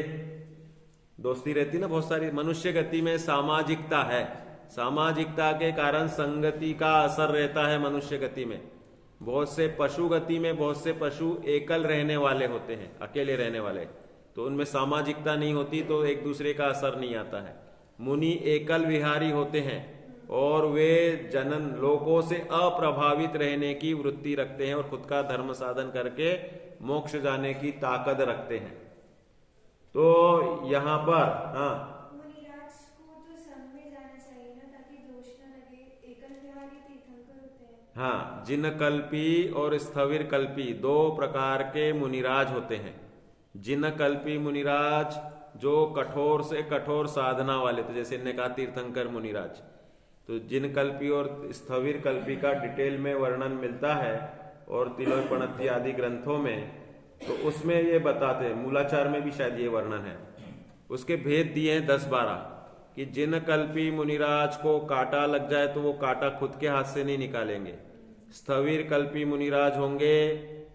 दोस्ती रहती ना बहुत सारी। मनुष्य गति में सामाजिकता है, सामाजिकता के कारण संगति का असर रहता है मनुष्य गति में। बहुत से पशु गति में बहुत से पशु एकल रहने वाले होते हैं, अकेले रहने वाले, तो उनमें सामाजिकता नहीं होती, तो एक दूसरे का असर नहीं आता है। मुनि एकल विहारी होते हैं और वे जनन लोकों से अप्रभावित रहने की वृत्ति रखते हैं और खुद का धर्म साधन करके मोक्ष जाने की ताकत रखते हैं। तो यहाँ पर मुनिराज को तो संग में जाना चाहिए ना, ताकि दोष न लगे। एकल विहारी तीर्थंकर होते हैं। हाँ, जिन कल्पी और स्थविर कल्पी दो प्रकार के मुनिराज होते हैं। जिन कल्पी मुनिराज जो कठोर से कठोर साधना वाले, तो जैसे इन्होंने कहा तीर्थंकर मुनिराज, तो जिन कल्पी और स्थविर कल्पी का डिटेल में वर्णन मिलता है और तिलोपणत्ति आदि ग्रंथों में, तो उसमें ये बताते हैं, मूलाचार में भी शायद ये वर्णन है, उसके भेद दिए हैं 10-12 कि जिन कल्पी मुनिराज को कांटा लग जाए तो वो कांटा खुद के हाथ से नहीं निकालेंगे। स्थविर कल्पी मुनिराज होंगे,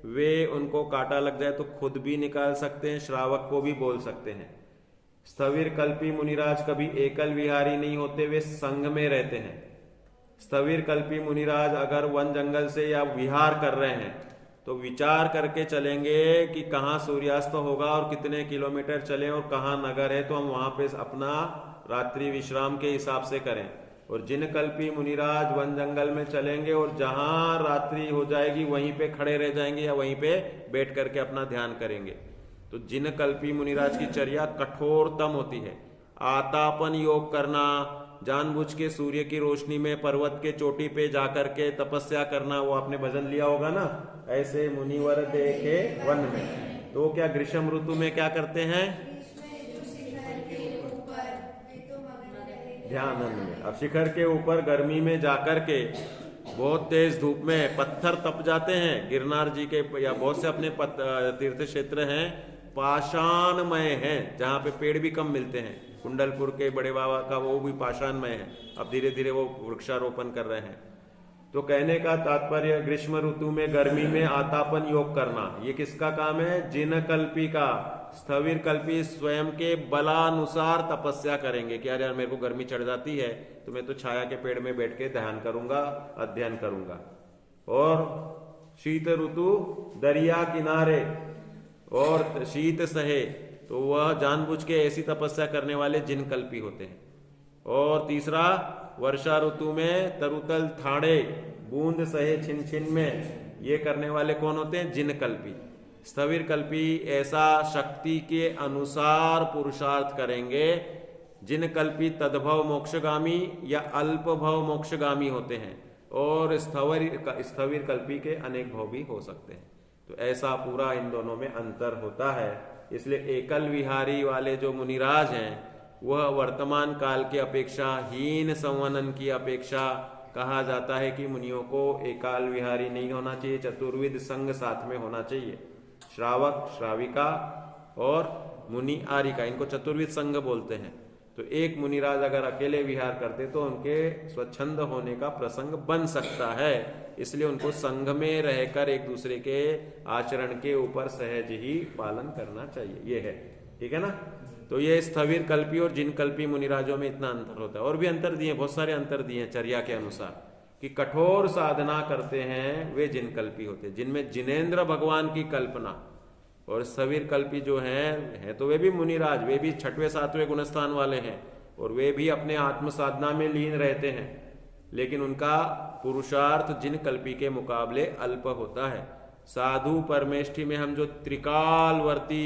वे उनको कांटा लग जाए तो खुद भी निकाल सकते हैं, श्रावक को भी बोल सकते हैं। स्थविर कल्पी मुनिराज कभी एकल विहारी नहीं होते, वे संघ में रहते हैं। स्थविर कल्पी मुनिराज अगर वन जंगल से या विहार कर रहे हैं तो विचार करके चलेंगे कि कहाँ सूर्यास्त होगा और कितने किलोमीटर चलें और कहाँ नगर है, तो हम वहां पे अपना रात्रि विश्राम के हिसाब से करें। और जिन कल्पी मुनिराज वन जंगल में चलेंगे और जहां रात्रि हो जाएगी वहीं पे खड़े रह जाएंगे या वहीं पे बैठ करके अपना ध्यान करेंगे। तो जिन कल्पी मुनिराज की चर्या कठोरतम होती है। आतापन योग करना, जानबूझ के सूर्य की रोशनी में पर्वत के चोटी पे जाकर के तपस्या करना, वो आपने भजन लिया होगा ना, ऐसे मुनिवर देखे वन में। तो क्या ग्रीष्म ऋतु में क्या करते हैं? ध्यान में। अब शिखर के ऊपर गर्मी में जाकर के बहुत तेज धूप में पत्थर तप जाते हैं। गिरनार जी के या बहुत से अपने तीर्थ क्षेत्र हैं पाषाणमय हैं, जहाँ पे पेड़ भी कम मिलते हैं। कुंडलपुर के बड़े बाबा का वो भी पाषाणमय है, अब धीरे धीरे वो वृक्षारोपण कर रहे हैं। तो कहने का तात्पर्य ग्रीष्म ऋतु में गर्मी में आतापन योग करना, ये किसका काम है? जिन कल्पी का। स्थविर कल्पी स्वयं के बलानुसार तपस्या करेंगे कि यार मेरे को गर्मी चढ़ जाती है तो मैं तो छाया के पेड़ में बैठ के ध्यान करूंगा, अध्ययन करूंगा। और शीत ऋतु दरिया किनारे और शीत सहे, तो वह जानबूझ के ऐसी तपस्या करने वाले जिन कल्पी होते हैं। और तीसरा, वर्षा ऋतु में तरुतल ठाड़े बूंद सहे छिन छिन में, ये करने वाले कौन होते हैं? जिन कल्पी। स्थविर कल्पी ऐसा शक्ति के अनुसार पुरुषार्थ करेंगे। जिन कल्पी तद्भव मोक्षगामी या अल्प भव मोक्षगामी होते हैं, और स्थविर कल्पी के अनेक भव भी हो सकते हैं। तो ऐसा पूरा इन दोनों में अंतर होता है। इसलिए एकल विहारी वाले जो मुनिराज हैं वह वर्तमान काल की अपेक्षा, हीन संवनन की अपेक्षा कहा जाता है कि मुनियों को एकाल विहारी नहीं होना चाहिए, चतुर्विध संग साथ में होना चाहिए। श्रावक, श्राविका और मुनि आरिका, इनको चतुर्विध संग बोलते हैं। तो एक मुनिराज अगर अकेले विहार करते तो उनके स्वच्छंद होने का प्रसंग बन सकता है, इसलिए उनको संघ में रहकर एक दूसरे के आचरण के ऊपर सहज ही पालन करना चाहिए। ये है, ठीक है ना। तो ये स्थविर कल्पी और जिन कल्पी मुनिराजों में इतना अंतर होता है। और भी अंतर दिए, बहुत सारे अंतर दिए हैं चर्या के अनुसार, कि कठोर साधना करते हैं वे जिन कल्पी होते हैं, जिनमें जिनेन्द्र भगवान की कल्पना। और स्थविर कल्पी जो है तो वे भी मुनिराज, वे भी 6वें 7वें गुणस्थान वाले हैं और वे भी अपने आत्म साधना में लीन रहते हैं, लेकिन उनका पुरुषार्थ जिन कल्पी के मुकाबले अल्प होता है। साधु परमेष्ठी में हम जो त्रिकालवर्ती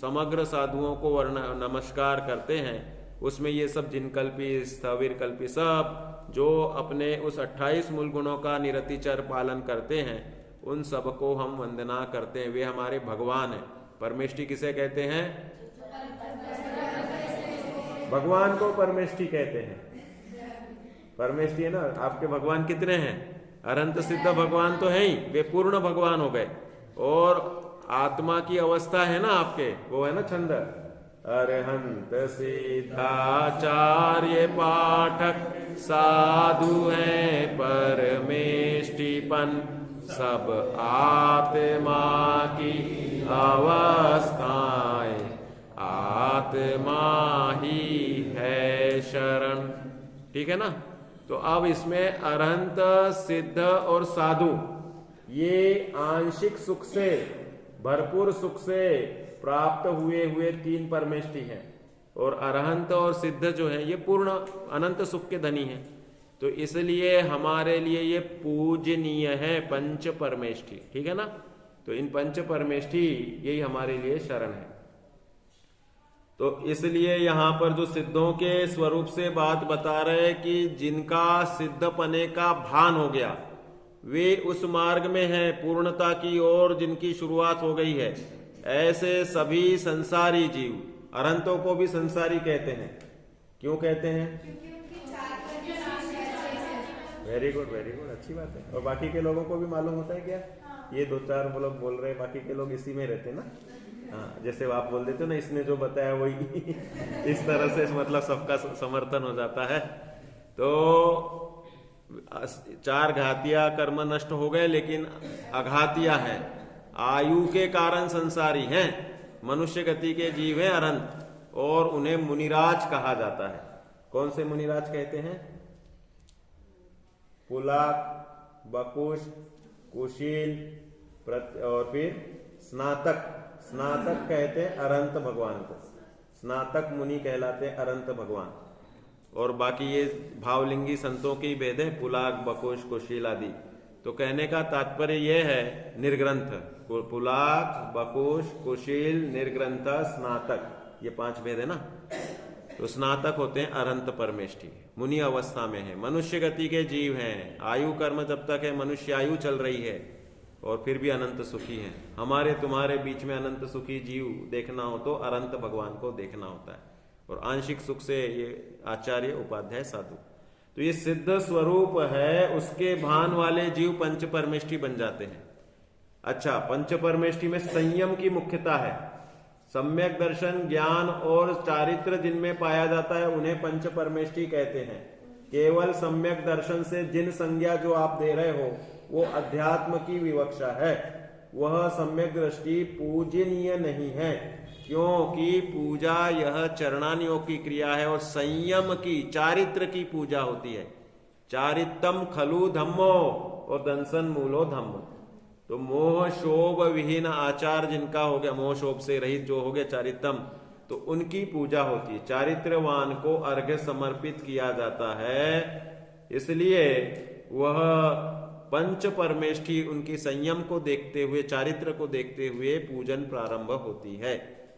समग्र साधुओं को नमस्कार करते हैं, उसमें ये सब जिन कल्पी, स्थविर कल्पी, सब जो अपने उस 28 मूल गुणों का निरतिचर पालन करते हैं, उन सबको हम वंदना करते हैं। वे हमारे भगवान हैं। परमेष्ठी किसे कहते हैं? भगवान को परमेष्ठी कहते हैं। परमेष्ठी है ना। आपके भगवान कितने हैं? अनंत सिद्ध भगवान तो है ही, वे पूर्ण भगवान हो गए। और आत्मा की अवस्था है ना आपके, वो है ना छंद, अरहंत सिद्धाचार्य पाठक साधु है परमेष्टिपन, सब आत्मा की अवस्थाएं आत्मा ही है शरण। ठीक है ना। तो अब इसमें अरहंत, सिद्ध और साधु, ये आंशिक सुख से, भरपूर सुख से प्राप्त हुए 3 परमेष्ठी हैं। और अरहंत और सिद्ध जो है ये पूर्ण अनंत सुख के धनी हैं। तो इसलिए हमारे लिए ये पूजनीय है पंच परमेष्ठी। ठीक है ना। तो इन पंच परमेष्ठी यही हमारे लिए शरण है। तो इसलिए यहां पर जो सिद्धों के स्वरूप से बात बता रहे कि जिनका सिद्धपने का भान हो गया, वे उस मार्ग में हैं पूर्णता की ओर, जिनकी शुरुआत हो गई है। ऐसे सभी संसारी जीव, अरहंतों को भी संसारी कहते हैं। क्यों कहते हैं? वेरी गुड, वेरी गुड, अच्छी बात है। और बाकी के लोगों को भी मालूम होता है क्या? ये 2-4 लोग बोल रहे हैं, बाकी के लोग इसी में रहते हैं ना। हाँ, जैसे आप बोल देते हो ना, इसने जो बताया वही इस तरह से मतलब सबका समर्थन हो जाता है। तो 4 घातिया कर्म नष्ट हो गए, लेकिन अघातिया है, आयु के कारण संसारी हैं, मनुष्य गति के जीव हैं अरंत, और उन्हें मुनिराज कहा जाता है। कौन से मुनिराज कहते हैं? पुलाक, बकुश, कुशील और फिर स्नातक। स्नातक कहते हैं अरंत भगवान को, स्नातक मुनि कहलाते हैं अरंत भगवान। और बाकी ये भावलिंगी संतों के ही भेद है, पुलाक, बकुश, कुशील आदि। तो कहने का तात्पर्य यह है, निर्ग्रंथ, पुलाक, बकुश, कुशील, निर्ग्रंथ, स्नातक, ये 5 भेद है ना। तो स्नातक होते हैं अरंत परमेष्ठी, मुनि अवस्था में है, मनुष्य गति के जीव हैं। आयु कर्म जब तक है, मनुष्य आयु चल रही है और फिर भी अनंत सुखी हैं। हमारे तुम्हारे बीच में अनंत सुखी जीव देखना हो तो अनंत भगवान को देखना होता है। और आंशिक सुख से ये आचार्य, उपाध्याय, साधु। तो ये सिद्ध स्वरूप है, उसके भान वाले जीव पंच परमेष्ठी बन जाते हैं। अच्छा, पंच परमेष्ठी में संयम की मुख्यता है। सम्यक दर्शन, ज्ञान और चारित्र जिनमें पाया जाता है उन्हें पंच परमेष्ठी कहते हैं। केवल सम्यक दर्शन से जिन संज्ञा जो आप दे रहे हो वो अध्यात्म की विवक्षा है, वह सम्यक दृष्टि पूजनीय नहीं है, क्योंकि पूजा यह चरणानियों की क्रिया है और संयम की, चारित्र की पूजा होती है। चारितम खलु धम्मो और दंसन मूलो धम्म। तो मोह शोभ विहीन आचार जिनका हो गया, मोह शोभ से रहित जो हो गया चारितम, तो उनकी पूजा होती है। चारित्रवान को अर्घ्य समर्पित किया जाता है, इसलिए वह पंच परमेष्ठी उनकी संयम को देखते हुए, चारित्र को देखते हुए पूजन प्रारंभ होती है।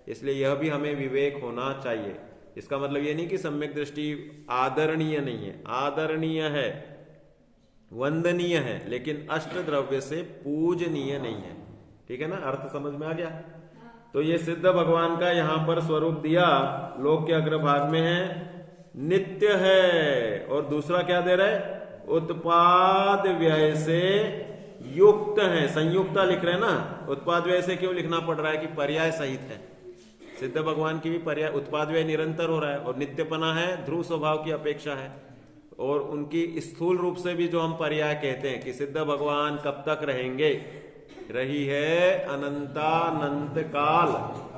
इसलिए यह भी हमें विवेक होना चाहिए। इसका मतलब यह नहीं कि सम्यक दृष्टि आदरणीय नहीं है, आदरणीय है, वंदनीय है, लेकिन अष्ट द्रव्य से पूजनीय नहीं है। ठीक है ना, अर्थ समझ में आ गया। तो ये सिद्ध भगवान का यहां पर स्वरूप दिया, लोक के अग्रभाग में है, नित्य है। और दूसरा क्या दे रहा है, उत्पाद व्यय से युक्त है। संयुक्ता लिख रहे हैं ना, उत्पाद व्यय से क्यों लिखना पड़ रहा है कि पर्याय सहित है। सिद्ध भगवान की भी पर्याय, उत्पाद व्यय निरंतर हो रहा है और नित्यपना है, ध्रुव स्वभाव की अपेक्षा है। और उनकी स्थूल रूप से भी जो हम पर्याय कहते हैं कि सिद्ध भगवान कब तक रहेंगे, रही है अनंतानंत काल,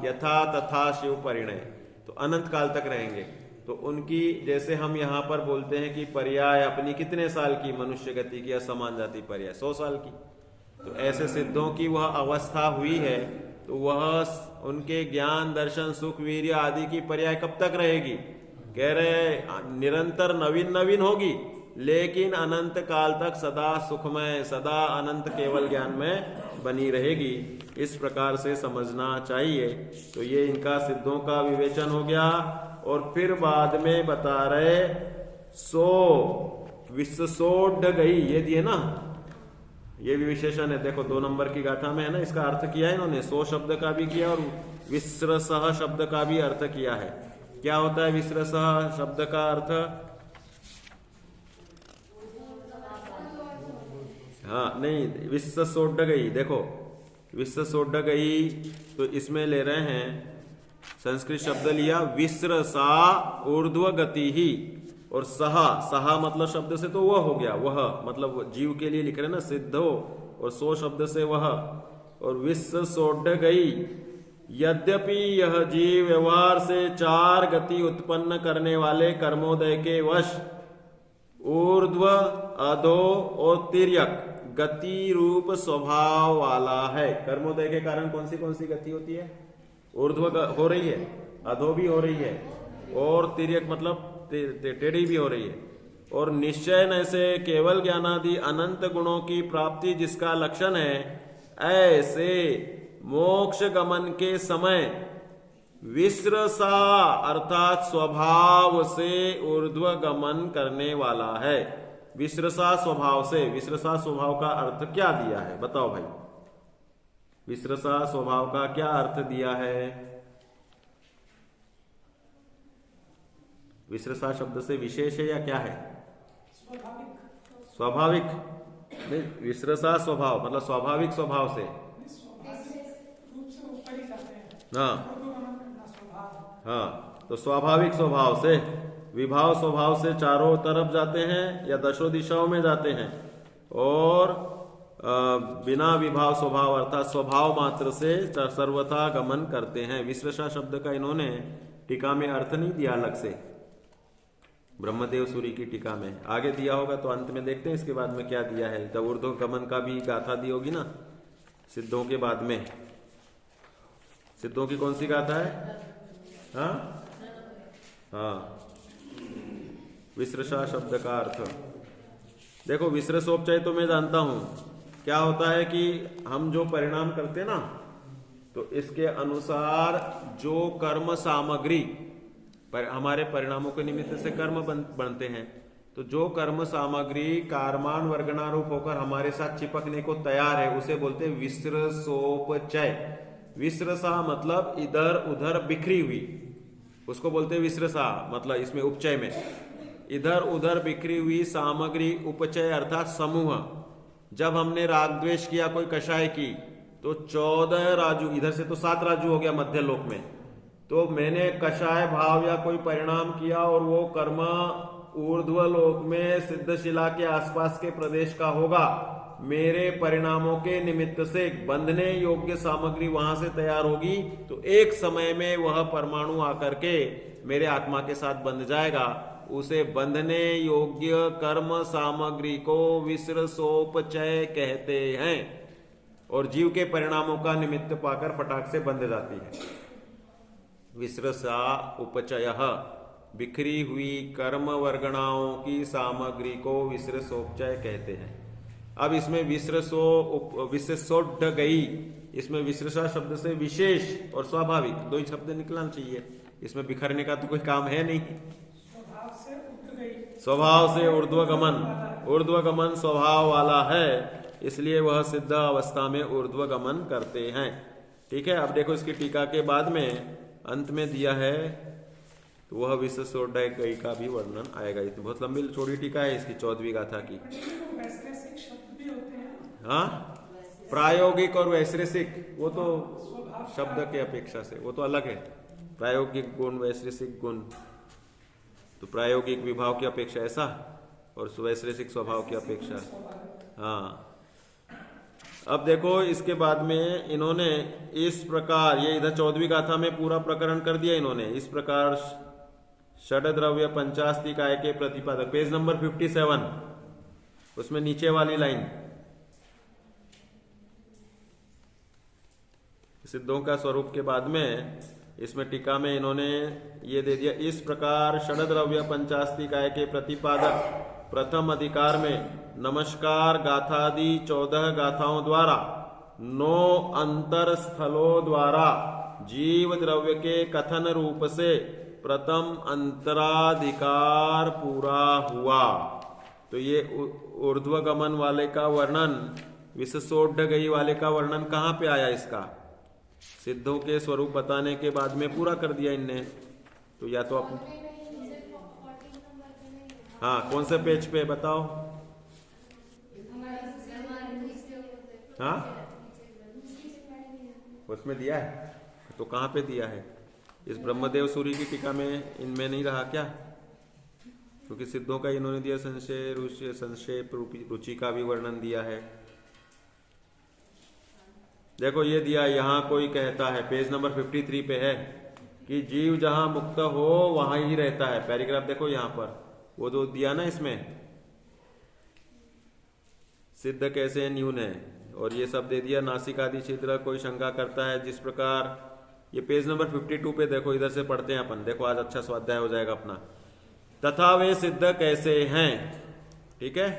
यथा तथा शिव परिणय, तो अनंत काल तक रहेंगे। तो उनकी जैसे हम यहां पर बोलते हैं कि पर्याय अपनी कितने साल की, मनुष्य गति की, असमान जाति पर्याय 100 साल की, तो ऐसे सिद्धों की वह अवस्था हुई है, तो वह उनके ज्ञान दर्शन सुख वीर्य आदि की पर्याय कब तक रहेगी, कह रहे निरंतर नवीन नवीन होगी, लेकिन अनंत काल तक सदा सुखमय, सदा अनंत केवल ज्ञान में बनी रहेगी। इस प्रकार से समझना चाहिए। तो ये इनका सिद्धों का विवेचन हो गया। और फिर बाद में बता रहे विश्वसोढ़ गई, ये दिए ना, ये भी विशेषण है। देखो 2 नंबर की गाथा में है ना, इसका अर्थ किया है इन्होंने, 100 शब्द का भी किया और विस्रसह शब्द का भी अर्थ किया है। क्या होता है विस्रसह शब्द का अर्थ, हाँ नहीं, विश्वसोढ़ गई, देखो विश्वसोढ़ गई, तो इसमें ले रहे हैं संस्कृत शब्द लिया विस्रसा ऊर्ध्व गति ही, और सहा, सहा मतलब शब्द से तो वह हो गया, वह मतलब जीव के लिए लिख रहे ना सिद्धो, और सो शब्द से वह, और विश्वसोढ़ गई। यद्यपि यह जीव व्यवहार से 4 गति उत्पन्न करने वाले कर्मोदय के वश ऊर्ध्व, अधो और तिर्यक गति रूप स्वभाव वाला है। कर्मोदय के कारण कौन सी गति होती है, ऊर्ध्व हो रही है, अधो भी हो रही है, और तिर्यक मतलब टेढ़ी भी हो रही है। और निश्चय से केवल ज्ञानादि अनंत गुणों की प्राप्ति जिसका लक्षण है, ऐसे मोक्ष गमन के समय विस्रसा अर्थात स्वभाव से ऊर्ध्व गमन करने वाला है। विस्रसा स्वभाव से, विस्रसा स्वभाव का अर्थ क्या दिया है बताओ भाई, विस्रसा स्वभाव का क्या अर्थ दिया है। विस्रसा शब्द से विशेष है या क्या है, स्वाभाविक नहीं, विस्रसा स्वभाव मतलब स्वाभाविक स्वभाव से, हाँ हाँ, तो स्वाभाविक स्वभाव से, विभाव स्वभाव से चारों तरफ जाते हैं या दशों दिशाओं में जाते हैं, और बिना विभाव स्वभाव अर्थात स्वभाव मात्र से सर्वथा गमन करते हैं। विस्रसा शब्द का इन्होंने टीका में अर्थ नहीं दिया अलग से, ब्रह्मदेव सूरी की टीका में आगे दिया होगा, तो अंत में देखते हैं इसके बाद में क्या दिया है। जब ऊर्ध्व गमन का भी गाथा दी होगी ना सिद्धों के बाद में, सिद्धों की कौन सी गाथा है, हाँ हाँ, विस्रसा शब्द का अर्थ देखो, विस्रसोपचय तो मैं जानता हूं क्या होता है कि हम जो परिणाम करते ना, तो इसके अनुसार जो कर्म सामग्री हमारे परिणामों के निमित्त से कर्म बनते हैं, तो जो कर्म सामग्री कारमान वर्गणारूप होकर हमारे साथ चिपकने को तैयार है उसे बोलते हैं विस्रसोपचय। विस्रसा मतलब इधर उधर बिखरी हुई, उसको बोलते हैं विस्रसा, मतलब इसमें उपचय में इधर उधर बिखरी हुई सामग्री, उपचय अर्थात समूह। जब हमने राग द्वेष किया, कोई कषाय की, तो 14 राजू, इधर से तो 7 राजू हो गया मध्य लोक में, तो मैंने कषाय भाव या कोई परिणाम किया और वो कर्म ऊर्ध्व लोक में सिद्धशिला के आसपास के प्रदेश का होगा, मेरे परिणामों के निमित्त से बंधने योग्य सामग्री वहां से तैयार होगी, तो एक समय में वह परमाणु आकर के मेरे आत्मा के साथ बंध जाएगा। उसे बंधने योग्य कर्म सामग्री को विस्रसोपचय कहते हैं, और जीव के परिणामों का निमित्त पाकर फटाक से बंध जाती है। विस्रसा उपचयः, बिखरी हुई कर्म वर्गणाओं की सामग्री को विस्रसोपचय कहते हैं। अब इसमें विस्रसोढ़ गई, इसमें विस्रसा शब्द से विशेष और स्वाभाविक 2 ही शब्द निकलना चाहिए, इसमें बिखरने का तो कोई काम है नहीं। स्वभाव से ऊर्ध्व गमन, ऊर्ध्व गमन स्वभाव वाला है, इसलिए वह सिद्ध अवस्था में ऊर्ध्व गमन करते हैं। ठीक है, अब देखो इसकी टीका के बाद में अंत में दिया है, तो वह विशेषोड्डय कई का भी वर्णन आएगा। इतनी बहुत लंबी चौड़ी टीका है इसकी 14वीं गाथा की। हाँ, प्रायोगिक और वैश्रेषिक वो तो शब्द के अपेक्षा से वो तो अलग है। प्रायोगिक गुण, वैश्रेषिक गुण, तो प्रायोगिक विभाव की अपेक्षा ऐसा और वैश्रेषिक स्वभाव की अपेक्षा। हाँ, अब देखो इसके बाद में इन्होंने इस प्रकार, ये इधर 14वीं गाथा में पूरा प्रकरण कर दिया इन्होंने। इस प्रकार षड्द्रव्य पंचास्तिकाय के प्रतिपादक, पेज नंबर 57, उसमें नीचे वाली लाइन, सिद्धों का स्वरूप के बाद में इसमें टीका में इन्होंने ये दे दिया, इस प्रकार षड्द्रव्य पंचास्तिकाय के प्रतिपादक प्रथम अधिकार में नमस्कार गाथादि 14 गाथाओं द्वारा 9 अंतर स्थलों द्वारा जीव द्रव्य के कथन रूप से प्रथम अंतराधिकार पूरा हुआ। तो ये ऊर्ध्वगमन वाले का वर्णन, विशेषोड्डगई वाले का वर्णन कहाँ पे आया? इसका सिद्धों के स्वरूप बताने के बाद में पूरा कर दिया इनने। तो या तो अपने, हाँ, कौन से पेज पे बताओ? हाँ, उसमें दिया है, तो कहाँ पे दिया है? इस ब्रह्मदेव सूरी की टीका में इनमें नहीं रहा क्या? क्योंकि सिद्धों का इन्होंने दिया संशय रुचि, संक्षेप रुचि का भी वर्णन दिया है। देखो ये दिया, यहां कोई कहता है, पेज नंबर 53 पे है कि जीव जहां मुक्त हो वहां ही रहता है। पैराग्राफ देखो यहां पर, वो तो दिया ना इसमें, सिद्ध कैसे न्यून है, और ये सब दे दिया। नासिक आदि छिद्र, कोई शंका करता है जिस प्रकार, ये पेज नंबर 52 पे देखो, इधर से पढ़ते हैं अपन। देखो आज अच्छा स्वाध्याय हो जाएगा अपना। तथा वे सिद्ध कैसे हैं, ठीक है।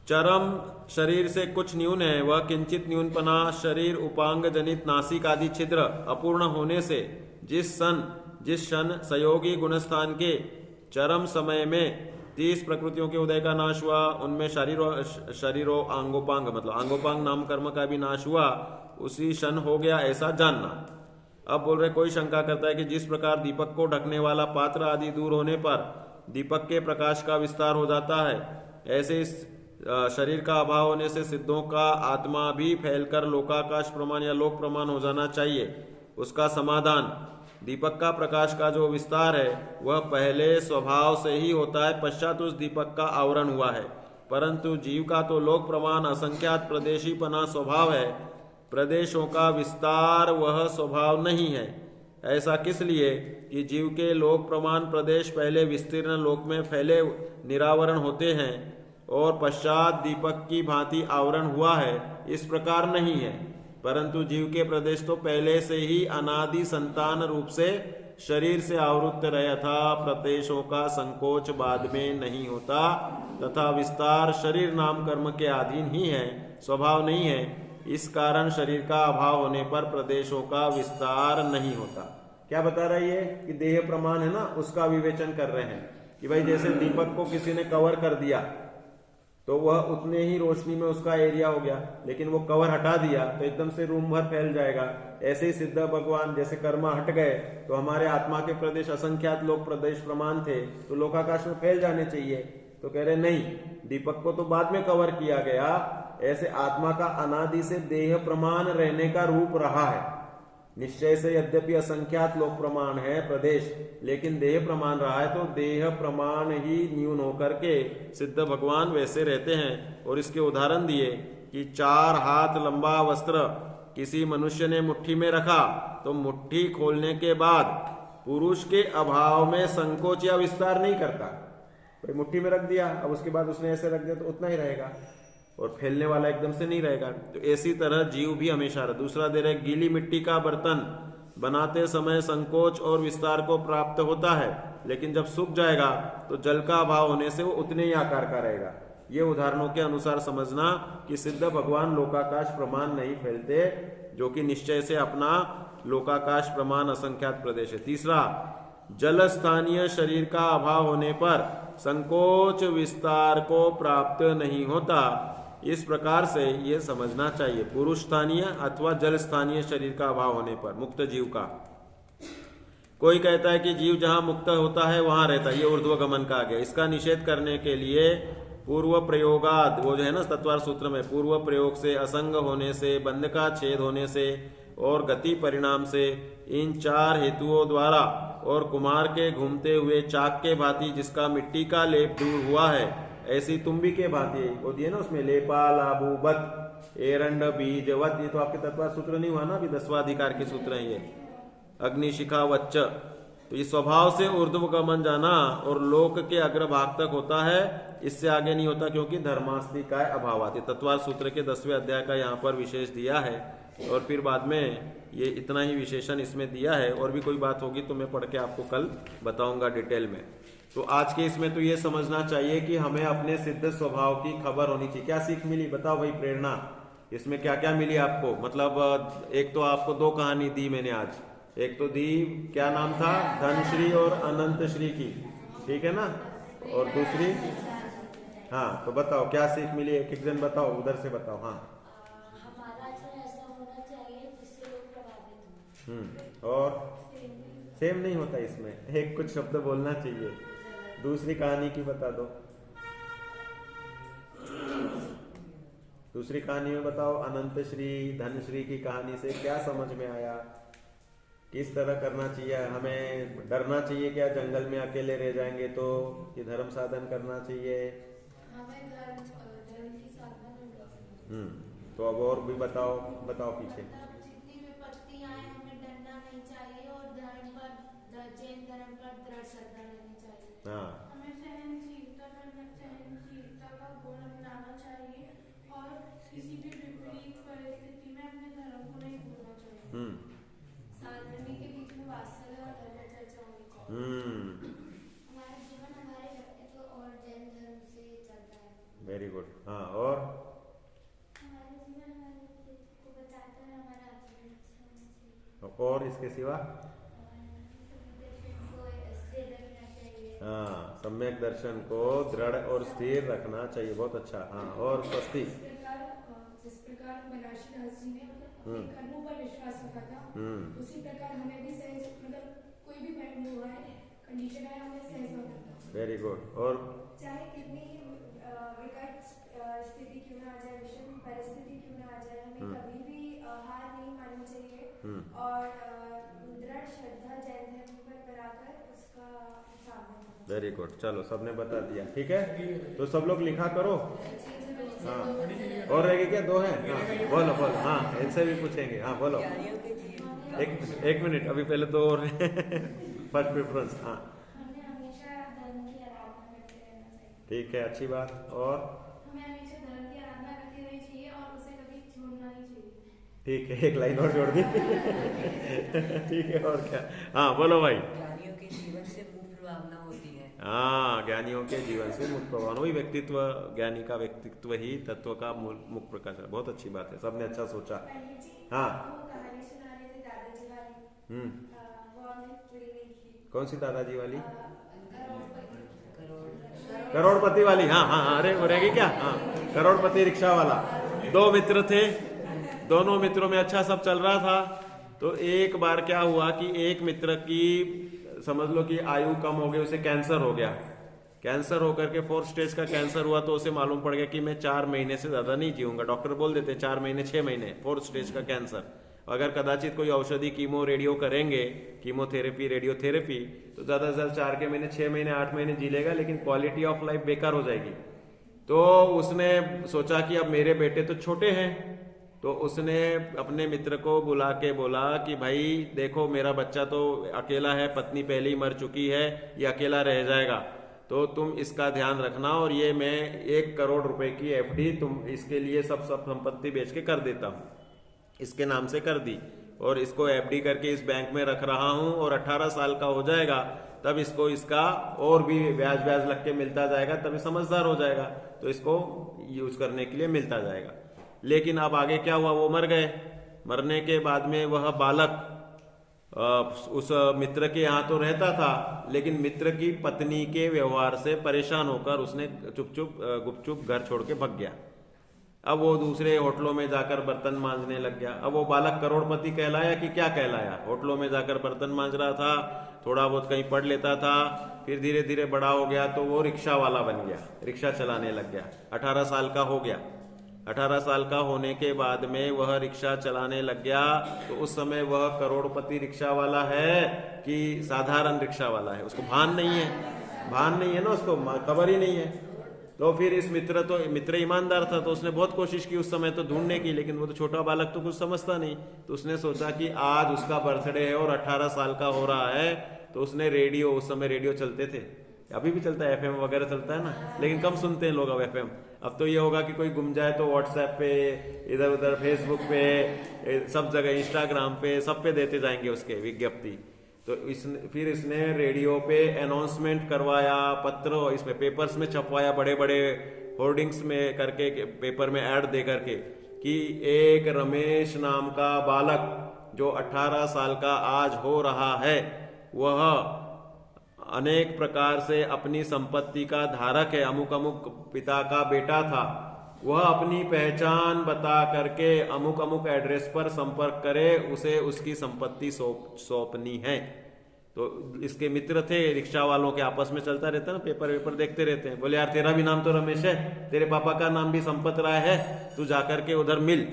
चरम शरीर से कुछ न्यून है, वह किंचित न्यूनपना शरीर उपांग जनित नासिक आदि छिद्र अपूर्ण होने से जिस क्षण सहयोगी गुणस्थान के चरम समय में 30 प्रकृतियों के उदय का नाश हुआ, उनमें शरीरों आंगोपांग, मतलब आंगोपांग नाम कर्म का भी नाश हुआ, उसी क्षण हो गया, ऐसा जानना। अब बोल रहे, कोई शंका करता है कि जिस प्रकार दीपक को ढकने वाला पात्र आदि दूर होने पर दीपक के प्रकाश का विस्तार हो जाता है, ऐसे शरीर का अभाव होने से सिद्धों का आत्मा भी फैलकर लोकाकाश प्रमाण या लोक प्रमाण हो जाना चाहिए। उसका समाधान, दीपक का प्रकाश का जो विस्तार है वह पहले स्वभाव से ही होता है, पश्चात उस दीपक का आवरण हुआ है। परंतु जीव का तो लोक प्रमाण असंख्यात प्रदेशीपना स्वभाव है, प्रदेशों का विस्तार वह स्वभाव नहीं है। ऐसा किस लिए कि जीव के लोक प्रमाण प्रदेश पहले विस्तीर्ण लोक में फैले निरावरण होते हैं और पश्चात दीपक की भांति आवरण हुआ है, इस प्रकार नहीं है। परंतु जीव के प्रदेश तो पहले से ही अनादि संतान रूप से शरीर से आवृत्त रहा था, प्रदेशों का संकोच बाद में नहीं होता, तथा विस्तार शरीर नाम कर्म के अधीन ही है, स्वभाव नहीं है। इस कारण शरीर का अभाव होने पर प्रदेशों का विस्तार नहीं होता। क्या बता रहा है ये कि देह प्रमाण है ना, उसका विवेचन कर रहे हैं कि भाई जैसे दीपक को किसी ने कवर कर दिया तो वह उतने ही रोशनी में उसका एरिया हो गया, लेकिन वो कवर हटा दिया तो एकदम से रूम भर फैल जाएगा। ऐसे ही सिद्ध भगवान जैसे कर्मा हट गए तो हमारे आत्मा के प्रदेश असंख्यात लोक प्रदेश प्रमाण थे तो लोकाकाश में फैल जाने चाहिए। तो कह रहे नहीं, दीपक को तो बाद में कवर किया गया, ऐसे आत्मा का अनादि से देह प्रमाण रहने का रूप रहा है। निश्चय से यद्यपि असंख्यात लोक प्रमाण है प्रदेश, लेकिन देह प्रमाण रहा है, तो देह प्रमाण ही न्यून होकर के सिद्ध भगवान वैसे रहते हैं। और इसके उदाहरण दिए कि 4 हाथ लंबा वस्त्र किसी मनुष्य ने मुट्ठी में रखा तो मुट्ठी खोलने के बाद पुरुष के अभाव में संकोच या विस्तार नहीं करता। तो मुट्ठी में रख दिया, अब उसके बाद उसने ऐसे रख दिया तो उतना ही रहेगा और फैलने वाला एकदम से नहीं रहेगा। तो इसी तरह जीव भी हमेशा रहा। दूसरा दे रहे, गीली मिट्टी का बर्तन बनाते समय संकोच और विस्तार को प्राप्त होता है, लेकिन जब सूख जाएगा तो जल का अभाव होने से वो उतने ही आकार का रहेगा। ये उदाहरणों के अनुसार समझना कि सिद्ध भगवान लोकाकाश प्रमाण नहीं फैलते, जो कि निश्चय से अपना लोकाकाश प्रमाण असंख्यात प्रदेश है। तीसरा, जल स्थानीय शरीर का अभाव होने पर संकोच विस्तार को प्राप्त नहीं होता, इस प्रकार से ये समझना चाहिए, पुरुष स्थानीय अथवा जल स्थानीय शरीर का अभाव होने पर मुक्त जीव का। कोई कहता है कि जीव जहां मुक्त होता है वहां रहता है, ये ऊर्ध्वगमन का आ गया। इसका निषेध करने के लिए पूर्व प्रयोगाद, वो जो है ना तत्वार सूत्र में, पूर्व प्रयोग से, असंग होने से, बंध का छेद होने से और गति परिणाम से, इन 4 हेतुओं द्वारा और कुमार के घूमते हुए चाक के भांति जिसका मिट्टी का लेप दूर हुआ है, ऐसी तुम्बी के भांति होती है ना, उसमें लेपा लाभू बत एरंड बीज वत, ये तो आपके तत्वार सूत्र नहीं हुआ ना, अभी 10वां अधिकार के सूत्र हैं ये, अग्निशिखा वच्च। तो ये स्वभाव से ऊर्ध्वगमन जाना और लोक के अग्रभाग तक होता है, इससे आगे नहीं होता, क्योंकि धर्मास्ति का अभाव आती। तत्वार सूत्र के 10वें अध्याय का यहाँ पर विशेष दिया है और फिर बाद में ये इतना ही विशेषण इसमें दिया है। और भी कोई बात होगी तो मैं पढ़ के आपको कल बताऊंगा डिटेल में। तो आज के इसमें तो ये समझना चाहिए कि हमें अपने सिद्ध स्वभाव की खबर होनी चाहिए। क्या सीख मिली बताओ भाई, प्रेरणा इसमें क्या क्या मिली आपको? मतलब एक तो आपको 2 कहानी दी मैंने आज, एक तो दी क्या नाम था, धनश्री और अनंत श्री की, ठीक है ना, और दूसरी, हाँ तो बताओ क्या सीख मिली, एक एक जन बताओ, उधर से बताओ। हाँ हमारा आचरण ऐसा होना चाहिए जिससे लोग प्रभावित हों। और सेम नहीं होता इसमें, एक कुछ शब्द बोलना चाहिए। दूसरी कहानी की बता दो, दूसरी कहानी में बताओ, अनंत श्री धनश्री की कहानी से क्या समझ में आया, किस तरह करना चाहिए, हमें डरना चाहिए क्या जंगल में अकेले रह जाएंगे तो, कि धर्म साधन करना चाहिए? हमें धर्म की साधना करनी चाहिए। तो अब और भी बताओ, बताओ पीछे। मतलब जितनी विपत्ति आए हमें डरना नहीं चाहिए और धर्म पर, जैन धर्म पर दृढ़ श्रद्धा रहनी चाहिए। हाँ हमें सहनशीलता का गुण अपनाना चाहिए और किसी भी विपरीत परिस्थिति में अपने धर्म को नहीं भूलना चाहिए। साधर्मी के बीच में वात्सल्य और धर्म चर्चा होनी चाहिए। हमारा जीवन हमारे व्यक्तित्व और जैन धर्म से चलता है। Very good. हाँ और हमारा जीवन हमारे व्यक्तित्व को बताता है, हमारा आचरण अच्छा होना चाहिए। और इसके सिवा हाँ, सम्यक दर्शन को दृढ़ और स्थिर रखना चाहिए। बहुत अच्छा। हाँ और स्वस्ति, जिस प्रकार बनारसी दास जी ने अपने कर्मों पर विश्वास रखा था, उसी प्रकार हमें भी सहज, मतलब कोई भी कंडीशन है हमें सहज होना। Very good. और चाहे कितनी विकट स्थिति क्यों ना आ जाए, विषम परिस्थिति क्यों ना आ जाए, हमें कभी भी हार नहीं माननी चाहिए और दृढ़ श्रद्धा जैन धर्म पर बनाकर उसका साधन। Very good. चलो सबने बता दिया, ठीक है, तो सब लोग लिखा करो। हाँ और रहेगी क्या? 2 हैं। हाँ बोलो बोलो। हाँ इनसे भी पूछेंगे। हाँ बोलो। एक मिनट, अभी पहले 2 और फर्स्ट प्रेफरेंस। हाँ हमें हमेशा धर्म की आराधना करते रहना चाहिए। ठीक है, अच्छी बात। और हमें हमेशा धर्म की आराधना करती रहनी चाहिए और उसे कभी छोड़ना नहीं चाहिए। ठीक है, एक लाइन और जोड़ दी। ठीक है, और क्या? हाँ बोलो भाई। ज्ञानियों के जीवन से मुक्त भावना होती है। हाँ, ज्ञानियों के जीवन से मुक्त प्रभाव, वही व्यक्तित्व, ज्ञानी का व्यक्तित्व ही तत्व का मुक्त प्रकाश है। बहुत अच्छी बात है, सबने अच्छा सोचा। पंडित जी, हाँ वो कहानी सुना रहे थे दादाजी वाली, वो हमने पूरी नहीं की। कौन सी दादाजी वाली? करोड़पति। करोड़पति वाली। हाँ हाँ हाँ, अरे वो रहेगी क्या? हाँ, करोड़पति रिक्शा वाला। 2 मित्र थे, दोनों मित्रों में अच्छा सब चल रहा था। तो एक बार क्या हुआ कि एक मित्र की समझ लो कि आयु कम हो गई, उसे कैंसर हो गया। कैंसर होकर के 4th स्टेज का कैंसर हुआ, तो उसे मालूम पड़ गया कि मैं 4 महीने से ज्यादा नहीं जीऊंगा। डॉक्टर बोल देते 4 महीने 6 महीने, 4th स्टेज का कैंसर। अगर कदाचित कोई औषधि कीमो रेडियो करेंगे, कीमोथेरेपी रेडियोथेरेपी, तो ज्यादा से ज्यादा 4 के महीने 6 महीने 8 महीने जी लेगा, लेकिन क्वालिटी ऑफ लाइफ बेकार हो जाएगी। तो उसने सोचा कि अब मेरे बेटे तो छोटे हैं, तो उसने अपने मित्र को बुला के बोला कि भाई देखो मेरा बच्चा तो अकेला है, पत्नी पहले ही मर चुकी है, ये अकेला रह जाएगा, तो तुम इसका ध्यान रखना, और ये मैं 1 करोड़ रुपए की FD तुम इसके लिए सब संपत्ति बेच के कर देता हूँ, इसके नाम से कर दी, और इसको FD करके इस बैंक में रख रहा हूँ, और 18 साल का हो जाएगा तब इसको इसका और भी ब्याज लग के मिलता जाएगा, तभी समझदार हो जाएगा, तो इसको यूज करने के लिए मिलता जाएगा। लेकिन अब आगे क्या हुआ, वो मर गए। मरने के बाद में वह बालक उस मित्र के यहाँ तो रहता था, लेकिन मित्र की पत्नी के व्यवहार से परेशान होकर उसने गुपचुप घर छोड़ के भग गया। अब वो दूसरे होटलों में जाकर बर्तन मांजने लग गया। अब वो बालक करोड़पति कहलाया कि क्या कहलाया? होटलों में जाकर बर्तन मांज रहा था, थोड़ा बहुत कहीं पढ़ लेता था, फिर धीरे धीरे बड़ा हो गया तो वो रिक्शा वाला बन गया, रिक्शा चलाने लग गया। 18 साल का हो गया। 18 साल का होने के बाद में वह रिक्शा चलाने लग गया, तो उस समय वह करोड़पति रिक्शा वाला है कि साधारण रिक्शा वाला है? उसको भान नहीं है ना, उसको खबर ही नहीं है। तो फिर इस मित्र ईमानदार था, तो उसने बहुत कोशिश की उस समय तो ढूंढने की, लेकिन वो तो छोटा बालक तो कुछ समझता नहीं। तो उसने सोचा कि आज उसका बर्थडे है और 18 साल का हो रहा है, तो उसने रेडियो, उस समय रेडियो चलते थे, अभी भी चलता है, एफएम वगैरह चलता है ना, लेकिन कम सुनते हैं लोग अब एफएम। अब तो ये होगा कि कोई गुम जाए तो व्हाट्सएप पे, इधर उधर फेसबुक पे, सब जगह इंस्टाग्राम पे, सब पे देते जाएंगे उसके विज्ञप्ति। तो फिर इसने रेडियो पे अनाउंसमेंट करवाया, पत्र इसमें पेपर्स में छपवाया, बड़े बड़े होर्डिंग्स में करके, पेपर में ऐड दे करके कि एक रमेश नाम का बालक जो 18 साल का आज हो रहा है, वह अनेक प्रकार से अपनी संपत्ति का धारक है, अमुक अमुक पिता का बेटा था, वह अपनी पहचान बता करके अमुक अमुक एड्रेस पर संपर्क करे, उसे उसकी संपत्ति सौंपनी है। तो इसके मित्र थे रिक्शा वालों के, आपस में चलता रहता है ना, पेपर वेपर देखते रहते हैं। बोले यार तेरा भी नाम तो रमेश है, तेरे पापा का नाम भी संपत राय है, तू जाकर के उधर मिल।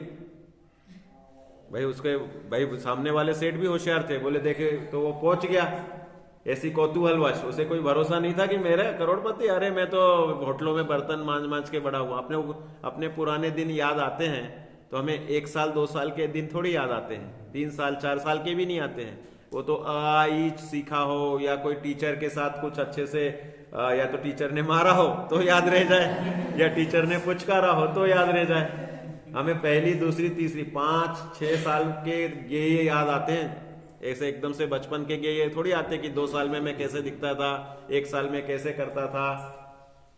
भाई सामने वाले सेठ भी होशियार थे, बोले देखे तो वो पहुंच गया ऐसी कौतूहलवश, उसे कोई भरोसा नहीं था कि मेरा करोड़पति, अरे मैं तो होटलों में बर्तन मांज के बड़ा हुआ। अपने पुराने दिन याद आते हैं तो हमें 1 साल 2 साल के दिन थोड़ी याद आते हैं, 3 साल 4 साल के भी नहीं आते हैं। वो तो आई सीखा हो, या कोई टीचर के साथ कुछ अच्छे से, या तो टीचर ने मारा हो तो याद रह जाए, या टीचर ने पुचकारा हो तो याद रह जाए। हमें पहली, दूसरी, तीसरी, 5-6 साल के ये याद आते हैं, ऐसे एकदम से बचपन के ये थोड़ी आते कि 2 साल में मैं कैसे दिखता था, 1 साल में कैसे करता था।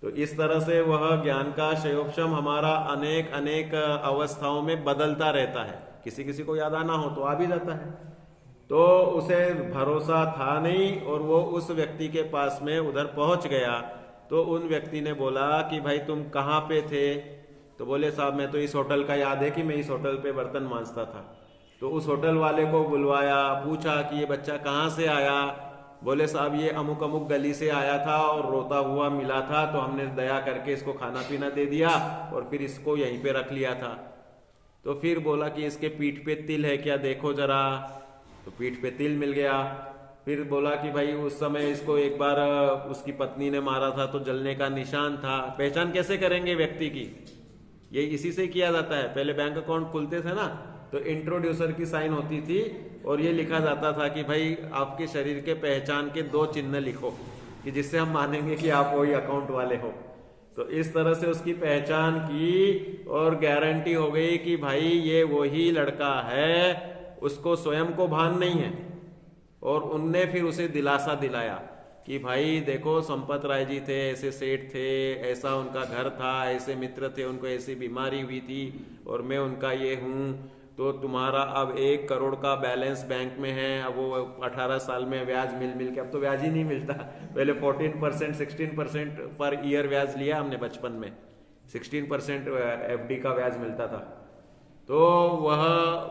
तो इस तरह से वह ज्ञान का शयोपशम हमारा अनेक अनेक अवस्थाओं में बदलता रहता है। किसी किसी को याद आना हो तो आ भी जाता है। तो उसे भरोसा था नहीं, और वो उस व्यक्ति के पास में उधर पहुंच गया। तो उन व्यक्ति ने बोला कि भाई तुम कहाँ पे थे? तो बोले साहब मैं तो इस होटल का याद है कि मैं इस होटल पे बर्तन मांजता था। तो उस होटल वाले को बुलवाया, पूछा कि ये बच्चा कहाँ से आया? बोले साहब ये अमुक अमुक गली से आया था और रोता हुआ मिला था, तो हमने दया करके इसको खाना पीना दे दिया और फिर इसको यहीं पे रख लिया था। तो फिर बोला कि इसके पीठ पे तिल है क्या, देखो जरा। तो पीठ पे तिल मिल गया। फिर बोला कि भाई उस समय इसको एक बार उसकी पत्नी ने मारा था तो जलने का निशान था। पहचान कैसे करेंगे व्यक्ति की? ये इसी से किया जाता है। पहले बैंक अकाउंट खुलते थे ना, तो इंट्रोड्यूसर की साइन होती थी और ये लिखा जाता था कि भाई आपके शरीर के पहचान के 2 चिन्ह लिखो कि जिससे हम मानेंगे कि आप वही अकाउंट वाले हो। तो इस तरह से उसकी पहचान की और गारंटी हो गई कि भाई ये वही लड़का है। उसको स्वयं को भान नहीं है, और उनने फिर उसे दिलासा दिलाया कि भाई देखो संपत राय जी थे, ऐसे सेठ थे, ऐसा उनका घर था, ऐसे मित्र थे, उनको ऐसी बीमारी हुई थी और मैं उनका ये हूँ। तो तुम्हारा अब 1 करोड़ का बैलेंस बैंक में है। अब वो 18 साल में ब्याज मिल के, अब तो ब्याज ही नहीं मिलता। पहले 14% 16% पर ईयर ब्याज लिया हमने बचपन में, 16% एफडी का ब्याज मिलता था। तो वह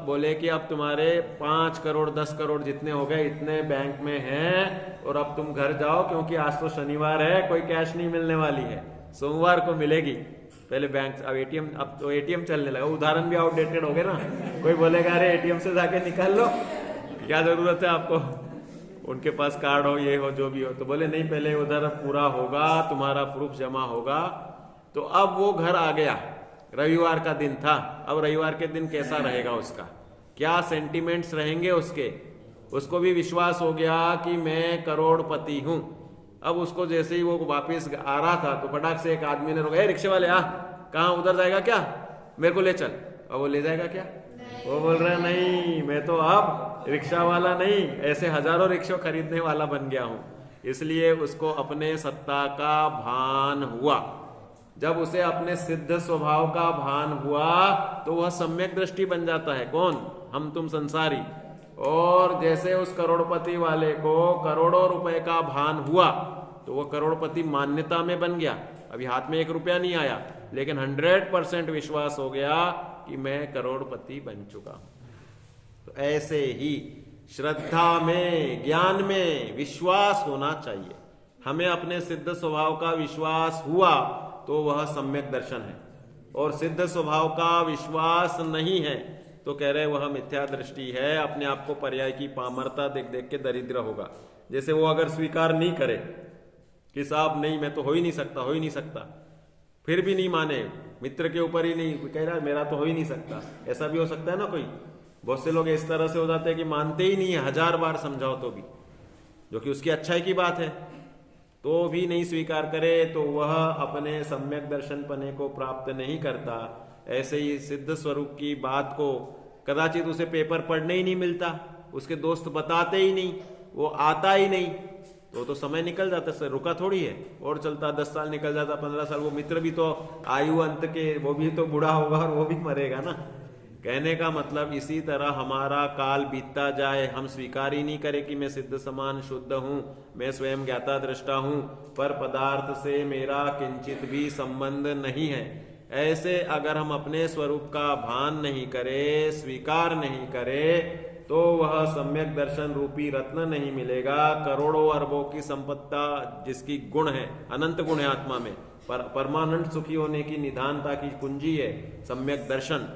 बोले कि अब तुम्हारे 5 करोड़ 10 करोड़ जितने हो गए इतने बैंक में हैं, और अब तुम घर जाओ क्योंकि आज तो शनिवार है, कोई कैश नहीं मिलने वाली है, सोमवार को मिलेगी। पहले बैंक, अब एटीएम, अब तो एटीएम चलने लगा। उदाहरण भी आउटडेटेड हो गए ना। कोई बोलेगा अरे एटीएम से जाके निकाल लो, क्या जरूरत है आपको, उनके पास कार्ड हो, ये हो, जो भी हो। तो बोले नहीं, पहले उधर पूरा होगा, तुम्हारा प्रूफ जमा होगा। तो अब वो घर आ गया, रविवार का दिन था। अब रविवार के दिन कैसा रहेगा उसका, क्या सेंटिमेंट्स रहेंगे उसके। उसको भी विश्वास हो गया कि मैं करोड़पति हूं। अब उसको जैसे ही वो वापस आ रहा था तो फटाक से एक आदमी ने रोका, रिक्शे वाले आ, कहाँ उधर जाएगा क्या, मेरे को ले चल। अब वो ले जाएगा क्या? वो बोल रहा है नहीं, मैं तो अब रिक्शा वाला नहीं, ऐसे हजारों रिक्शा खरीदने वाला बन गया हूं। इसलिए उसको अपने सत्ता का भान हुआ। जब उसे अपने सिद्ध स्वभाव का भान हुआ तो वह सम्यक दृष्टि बन जाता है। कौन? हम तुम संसारी। और जैसे उस करोड़पति वाले को करोड़ों रुपए का भान हुआ तो वह करोड़पति मान्यता में बन गया। अभी हाथ में 1 रुपया नहीं आया, लेकिन 100% विश्वास हो गया कि मैं करोड़पति बन चुका हूं। तो ऐसे ही श्रद्धा में, ज्ञान में विश्वास होना चाहिए। हमें अपने सिद्ध स्वभाव का विश्वास हुआ तो वह सम्यक दर्शन है, और सिद्ध स्वभाव का विश्वास नहीं है तो कह रहे वह मिथ्या दृष्टि है। अपने आप को पर्याय की पामरता देख देख के दरिद्र होगा। जैसे वो अगर स्वीकार नहीं करे कि साहब नहीं, मैं तो हो ही नहीं सकता, हो ही नहीं सकता, फिर भी नहीं माने, मित्र के ऊपर ही नहीं, कह रहा है मेरा तो हो ही नहीं सकता। ऐसा भी हो सकता है ना कोई। बहुत से लोग इस तरह से हो जाते हैं कि मानते ही नहीं है, 1000 बार समझाओ तो भी, जो कि उसकी अच्छाई की बात है, तो भी नहीं स्वीकार करे, तो वह अपने सम्यक दर्शन पने को प्राप्त नहीं करता। ऐसे ही सिद्ध स्वरूप की बात को कदाचित उसे पेपर पढ़ने ही नहीं मिलता, उसके दोस्त बताते ही नहीं, वो आता ही नहीं, तो समय निकल जाता, सर रुका थोड़ी है, और चलता 10 साल निकल जाता, 15 साल। वो मित्र भी तो आयु अंत के, वो भी तो बूढ़ा होगा और वो भी मरेगा ना। कहने का मतलब इसी तरह हमारा काल बीतता जाए, हम स्वीकार ही नहीं करें कि मैं सिद्ध समान शुद्ध हूं, मैं स्वयं ज्ञाता दृष्टा हूं, पर पदार्थ से मेरा किंचित भी संबंध नहीं है। ऐसे अगर हम अपने स्वरूप का भान नहीं करें, स्वीकार नहीं करें, तो वह सम्यक दर्शन रूपी रत्न नहीं मिलेगा। करोड़ों अरबों की संपत्ता जिसकी गुण है, अनंत गुण है आत्मा में, परमानंद सुखी होने की निधानता की कुंजी है सम्यक दर्शन,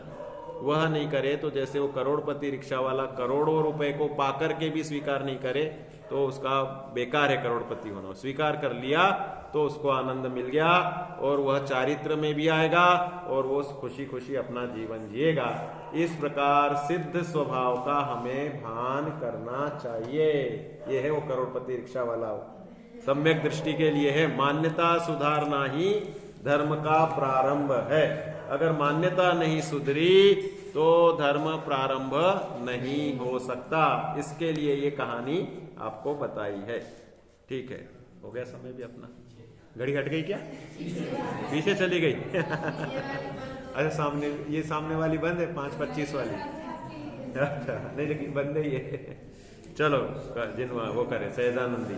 वह नहीं करे तो जैसे वो करोड़पति रिक्शा वाला करोड़ों रुपए को पाकर के भी स्वीकार नहीं करे तो उसका बेकार है करोड़पति होना। स्वीकार कर लिया तो उसको आनंद मिल गया, और वह चारित्र में भी आएगा और वो खुशी खुशी अपना जीवन जिएगा। इस प्रकार सिद्ध स्वभाव का हमें भान करना चाहिए। ये है वो करोड़पति रिक्शा वाला, सम्यक दृष्टि के लिए है। मान्यता सुधारना ही धर्म का प्रारंभ है। अगर मान्यता नहीं सुधरी तो धर्म प्रारंभ नहीं हो सकता। इसके लिए ये कहानी आपको बताई है। ठीक है, हो गया समय भी अपना। घड़ी हट गई क्या? पीछे चली गई? अच्छा, सामने, ये सामने वाली बंद है, 5:25 वाली। अच्छा नहीं, लेकिन बंद ही है। चलो जिन वो करे सहजानंदी।